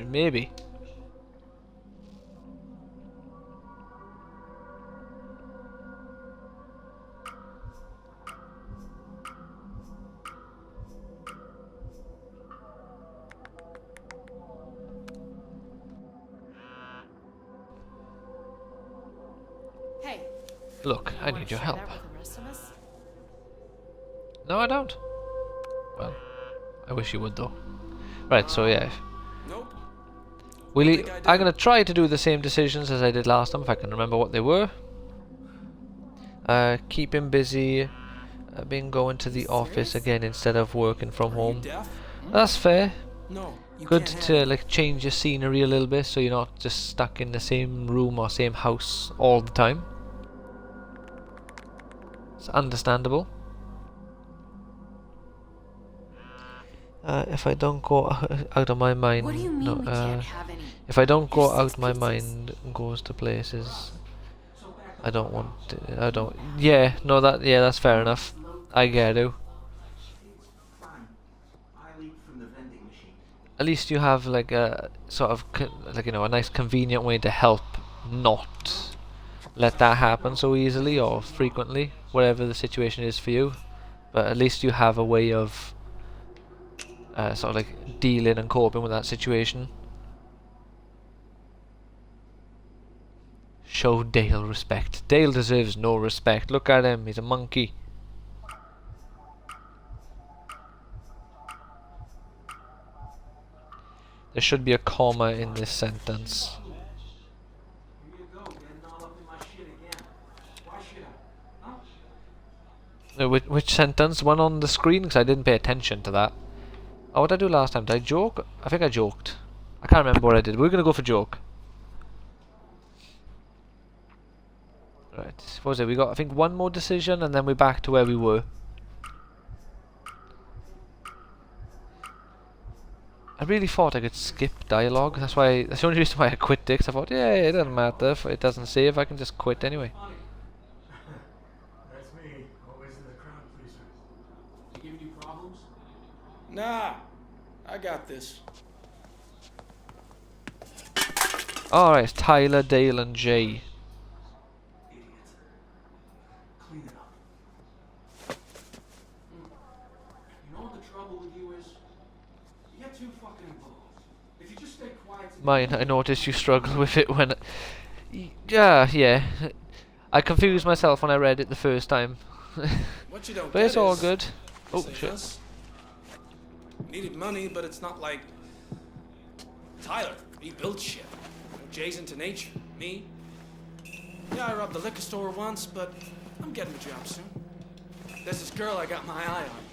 Maybe. Hey, Look, I wanna need your share help. that with the rest of us? No, I don't. Well, I wish you would though. Right, so yeah. Nope. Willie, think I do. I'm gonna try to do the same decisions as I did last time, if I can remember what they were. Keep him busy. Been going to the office Serious? again instead of working from Are you home. deaf? That's fair. No. You Good can't to have like change your scenery a little bit, so you're not just stuck in the same room or same house all the time. It's understandable. If I don't go out of my mind, What do you mean no, we can't have any? if I don't go You're 6 out my pizzas. mind and goes to places So back I don't want to, I don't, yeah, no that's fair enough. I get you. Fine. I'll eat from the vending machine. At least you have like a sort of like, you know, a nice convenient way to help not let that happen so easily or frequently, whatever the situation is for you. But at least you have a way of sort of like dealing and coping with that situation. Show Dale respect. Dale deserves no respect. Look at him, he's a monkey. There should be a comma in this sentence. Here you go, getting all up in my shit again. Why should I? Huh? Which sentence? One on the screen? Because I didn't pay attention to that. Oh, what did I do last time? Did I joke? I think I joked. I can't remember what I did. We're going to go for joke. Right. What was it? We got, I think, one more decision and then we're back to where we were. I really thought I could skip dialogue. That's why. That's the only reason why I quit it. 'Cause I thought, yeah, it doesn't matter if it doesn't save. I can just quit anyway. Funny. That's me, always the crowd pleaser. She giving you problems? Nah. I got this. All right, it's Tyler, Dale, and Jay. Idiot. Clean it up. You know what the trouble with you is? You get too fucking involved. If you just stay quiet... Mine, I noticed you struggle with it when... Yeah. I confused myself when I read it the first time. What you don't But get it's all is, good. Oh, say shit. us. Needed money, but it's not like Tyler. He built shit. Jay's into nature. Me? Yeah, I robbed the liquor store once, but I'm getting a job soon. There's this girl I got my eye on.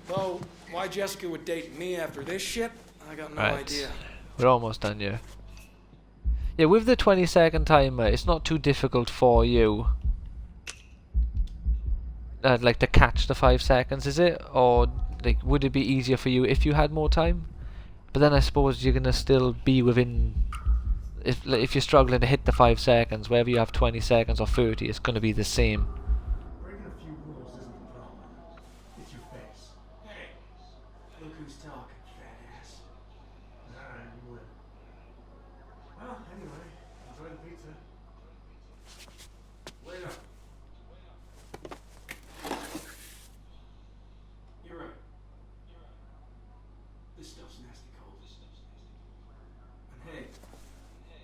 Though, why Jessica would date me after this shit, I got no Right. idea. We're almost done here. Yeah, with the 20-second timer, it's not too difficult for you. Like to catch the 5 seconds, is it? Or like, would it be easier for you if you had more time? But then I suppose you're gonna still be within. If you're struggling to hit the 5 seconds, whether you have 20 seconds or 30, it's gonna be the same. Breaking a few rules isn't the problem. It's your face. Hey, look who's talking, fat ass. Alright, you win. Well, anyway, enjoy the pizza. Wait up. You're right. This stuff's nasty cold. And hey,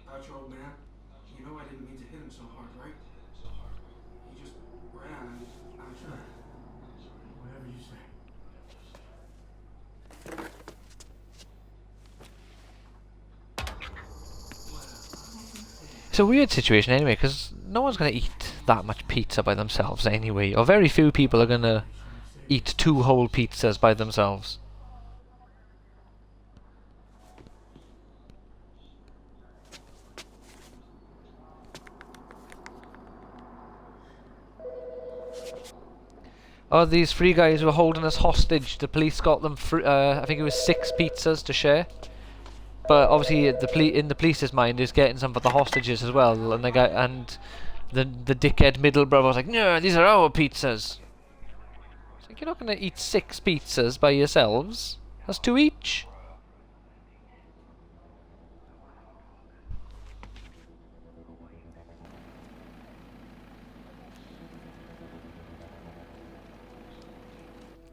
about your old man, you know I didn't mean to hit him so hard, right? He just ran and I'm trying. Whatever you say. It's a weird situation anyway, because no one's gonna eat that much pizza by themselves anyway, or very few people are gonna eat 2 whole pizzas by themselves. Oh, these 3 guys were holding us hostage. The police got them, I think it was 6 pizzas to share. But obviously, in the police's mind, is getting some for the hostages as well. And the dickhead middle brother was like, "No, these are our pizzas." It's like, you're not going to eat 6 pizzas by yourselves. That's 2 each.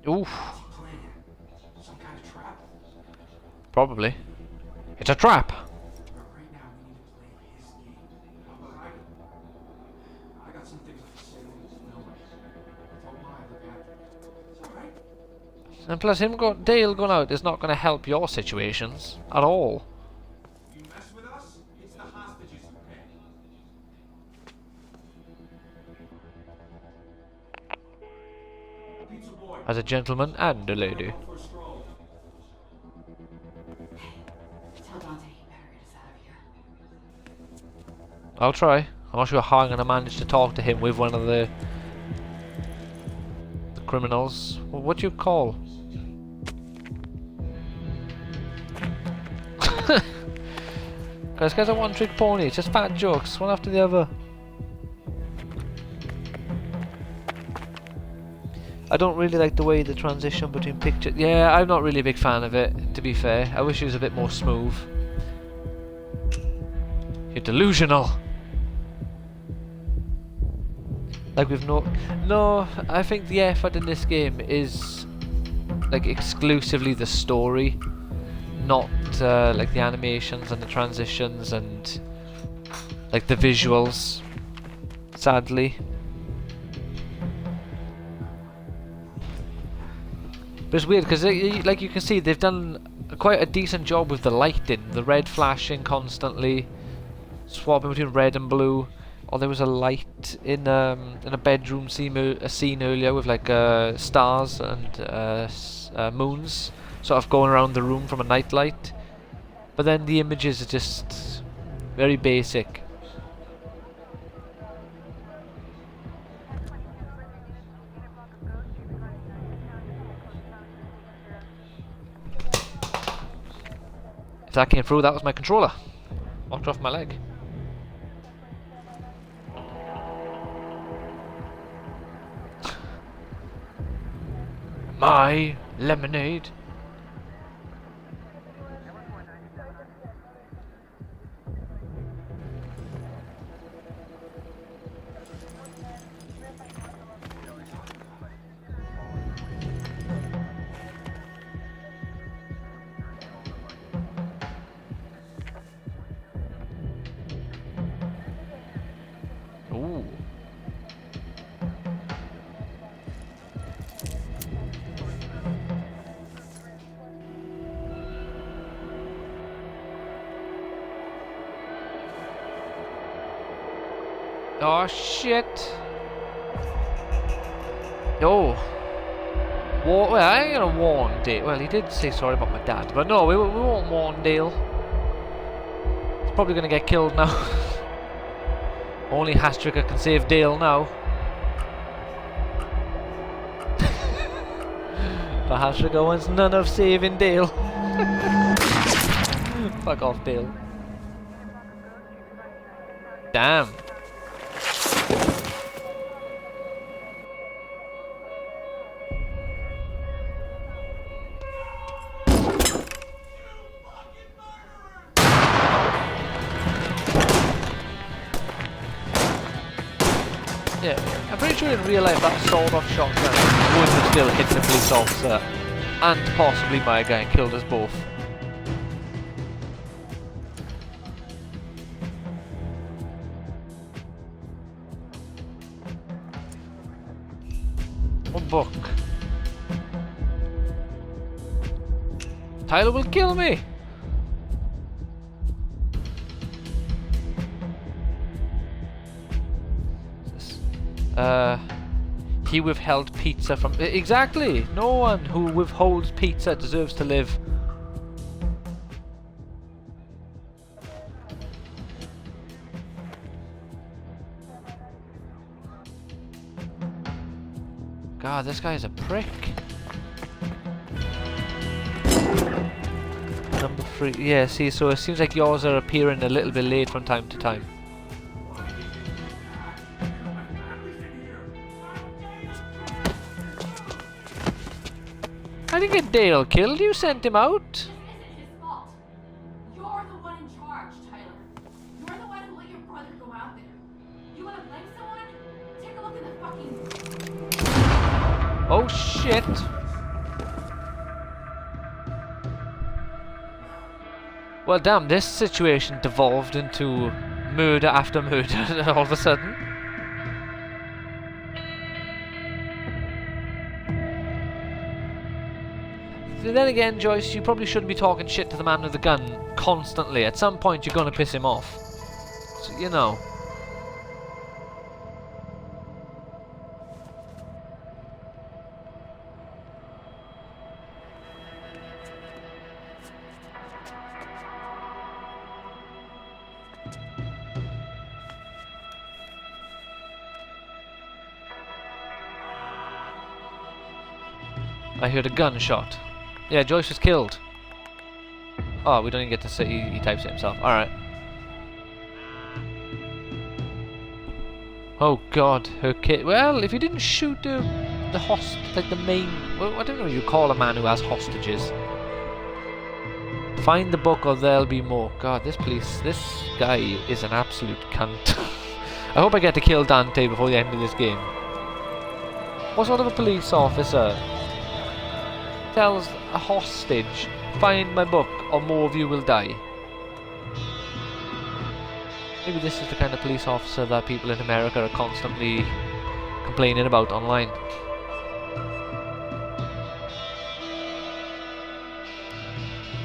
Oof. Plan. Some kind of trap. Probably. It's a trap. But right now we need to play his game. But I got some things to say. No, don't mind. Look after it. It's all right. And plus, Dale going out is not going to help your situations at all. You mess with us, it's the hostages who pay. Pizza boy. As a gentleman and a lady. Go for a stroll. Tell Dante he better get us out of here. I'll try. I'm not sure how I'm going to manage to talk to him with one of the criminals. What do you call? Guys, a one-trick pony. It's just fat jokes, one after the other. I don't really like the way the transition between pictures. Yeah, I'm not really a big fan of it, to be fair. I wish it was a bit more smooth. You're delusional. Like we've no, I think the effort in this game is like exclusively the story, not like the animations and the transitions and like the visuals, sadly. But it's weird because like you can see they've done quite a decent job with the lighting, the red flashing constantly, swapping between red and blue. Or there was a light in a bedroom scene earlier with like stars and moons sort of going around the room from a night light. But then the images are just very basic. If that came through, that was my controller. Knocked off my leg. My lemonade. Ooh. Oh shit! Yo! Well, I ain't gonna warn Dale. Well, he did say sorry about my dad, but no, we won't warn Dale. He's probably gonna get killed now. Only Hastricker can save Dale now. But Hastricker wants none of saving Dale. Fuck off, Dale. Damn. Yeah, I'm pretty sure in real life that sawed-off shotgun would have still hit the police officer and possibly my guy and killed us both. One book. Tyler will kill me! He withheld pizza from... Exactly! No one who withholds pizza deserves to live. God, this guy is a prick. Number 3. Yeah, see, so it seems like yours are appearing a little bit late from time to time. I didn't get Dale killed, you sent him out. This isn't his fault. You're the one in charge, Tyler. You're the one who let your brother go out there. You wanna blame someone? Take a look in the fucking... Oh shit. Well damn, this situation devolved into murder after murder all of a sudden. Then again, Joyce, you probably shouldn't be talking shit to the man with the gun constantly. At some point you're gonna piss him off. So, you know. I heard a gunshot. Yeah, Joyce was killed. Oh, we don't even get to see. He types it himself. Alright. Oh god, her kid. Well, if you didn't shoot the like the main... Well, I don't know what you call a man who has hostages. Find the book or there'll be more. God, this guy is an absolute cunt. I hope I get to kill Dante before the end of this game. What sort of a police officer tells a hostage, find my book or more of you will die? Maybe this is the kind of police officer that people in America are constantly complaining about online.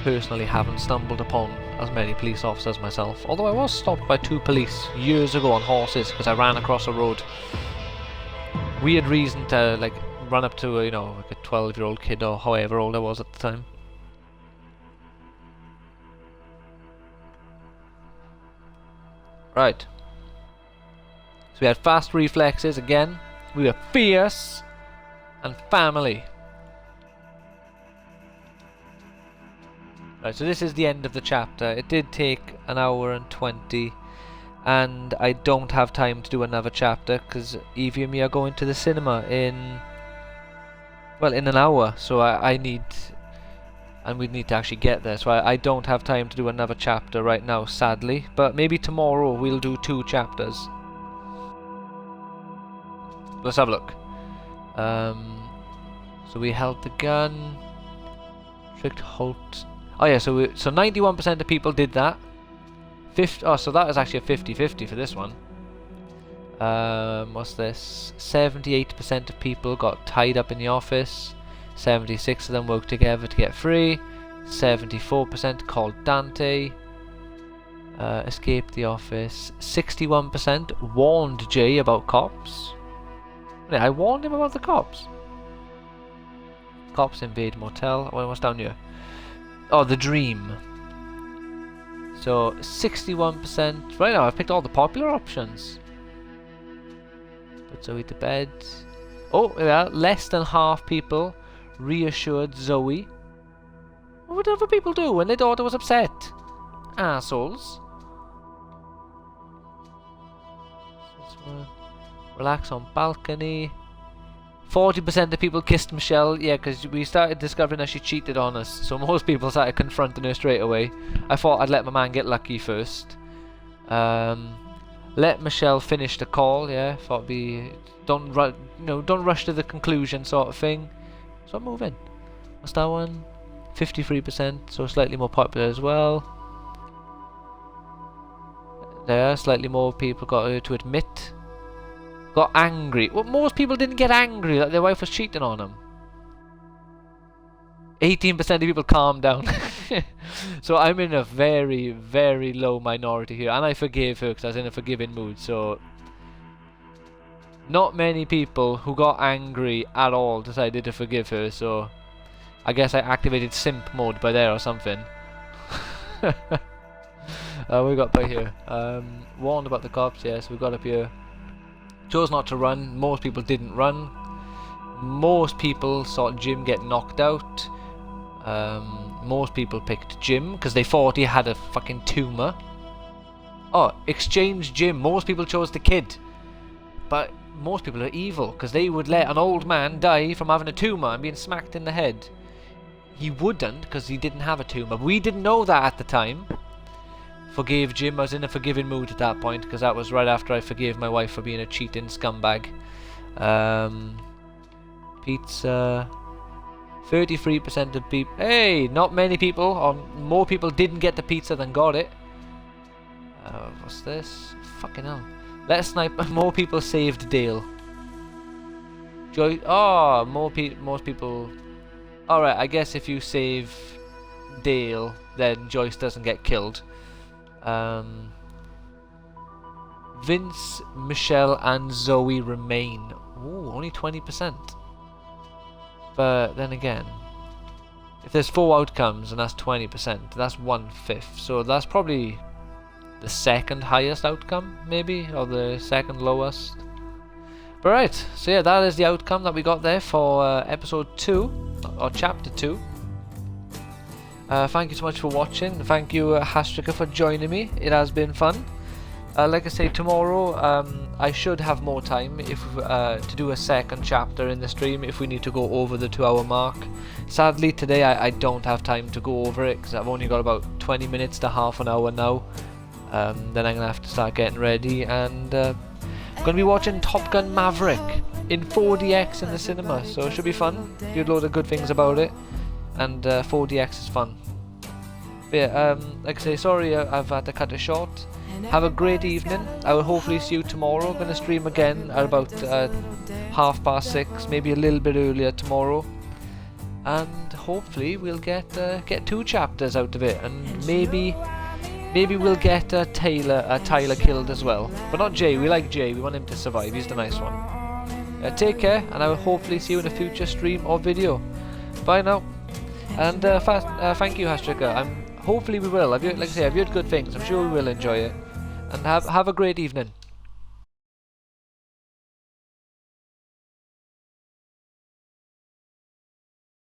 Personally haven't stumbled upon as many police officers myself, although I was stopped by 2 police years ago on horses because I ran across a road. Weird reason to like run up to a, you know, like a 12-year-old kid or however old I was at the time. Right. So we had fast reflexes again. We were fierce and family. Right, so this is the end of the chapter. It did take an hour and 20. And I don't have time to do another chapter because Evie and me are going to the cinema in... well, in an hour, so I need... and we need to actually get there, so I don't have time to do another chapter right now, sadly. But maybe tomorrow we'll do 2 chapters. Let's have a look. So we held the gun. Tricked halt. Oh yeah, so 91% of people did that. So that is actually a 50-50 for this one. What's this? 78% of people got tied up in the office. 76 of them worked together to get free. 74% called Dante. Escaped the office. 61% warned Jay about cops. Yeah, I warned him about the cops. Cops invade motel. What's down here? Oh, the dream. So 61%. Right now, I've picked all the popular options. Put Zoe to bed. Oh, yeah, less than half people reassured Zoe. What would other people do when their daughter was upset? Assholes. Relax on balcony. 40% of people kissed Michelle. Yeah, because we started discovering that she cheated on us. So most people started confronting her straight away. I thought I'd let my man get lucky first. Let Michelle finish the call. Yeah, thought it'd be don't rush to the conclusion sort of thing. So move in. What's that one? 53%, so slightly more popular as well. There, slightly more people got her to admit. Got angry. Well, most people didn't get angry that their wife was cheating on them. 18% of people calmed down. So I'm in a very, very low minority here. And I forgave her because I was in a forgiving mood. So not many people who got angry at all decided to forgive her, so I guess I activated simp mode by there or something. We got by here. Warned about the cops, yes, we got up here. Chose not to run. Most people didn't run. Most people saw Jim get knocked out. Most people picked Jim because they thought he had a fucking tumor. Oh, exchange Jim. Most people chose the kid. But most people are evil because they would let an old man die from having a tumor and being smacked in the head. He wouldn't because he didn't have a tumor. We didn't know that at the time. Forgave Jim. I was in a forgiving mood at that point because that was right after I forgave my wife for being a cheating scumbag. Pizza. 33% of people. Hey, not many people, or more people didn't get the pizza than got it. What's this? Fucking hell. Let's snipe. More people saved Dale. Joy. Oh, most people. Alright, I guess if you save Dale, then Joyce doesn't get killed. Vince, Michelle, and Zoe remain. Ooh, only 20%. But then again, if there's 4 outcomes and that's 20%, that's 1/5. So that's probably the second highest outcome, maybe, or the second lowest. But right, so yeah, that is the outcome that we got there for episode 2, or chapter 2. Thank you so much for watching. Thank you, Hastrika, for joining me. It has been fun. Like I say, tomorrow I should have more time if to do a second chapter in the stream if we need to go over the 2-hour mark. Sadly, today I don't have time to go over it because I've only got about 20 minutes to half an hour now. Then I'm going to have to start getting ready, and I'm going to be watching Top Gun Maverick in 4DX in the cinema, so it should be fun. Heard a load of good things about it, and 4DX is fun. But yeah, like I say, sorry I've had to cut it short. Have a great evening. I will hopefully see you tomorrow. I'm going to stream again at about 6:30, maybe a little bit earlier tomorrow. And hopefully we'll get 2 chapters out of it, and maybe we'll get Tyler killed as well. But not Jay. We like Jay. We want him to survive. He's the nice one. Take care, and I will hopefully see you in a future stream or video. Bye now. And thank you, Hastrika. Hopefully we will. Like I say, I've heard good things. I'm sure we will enjoy it. And have a great evening.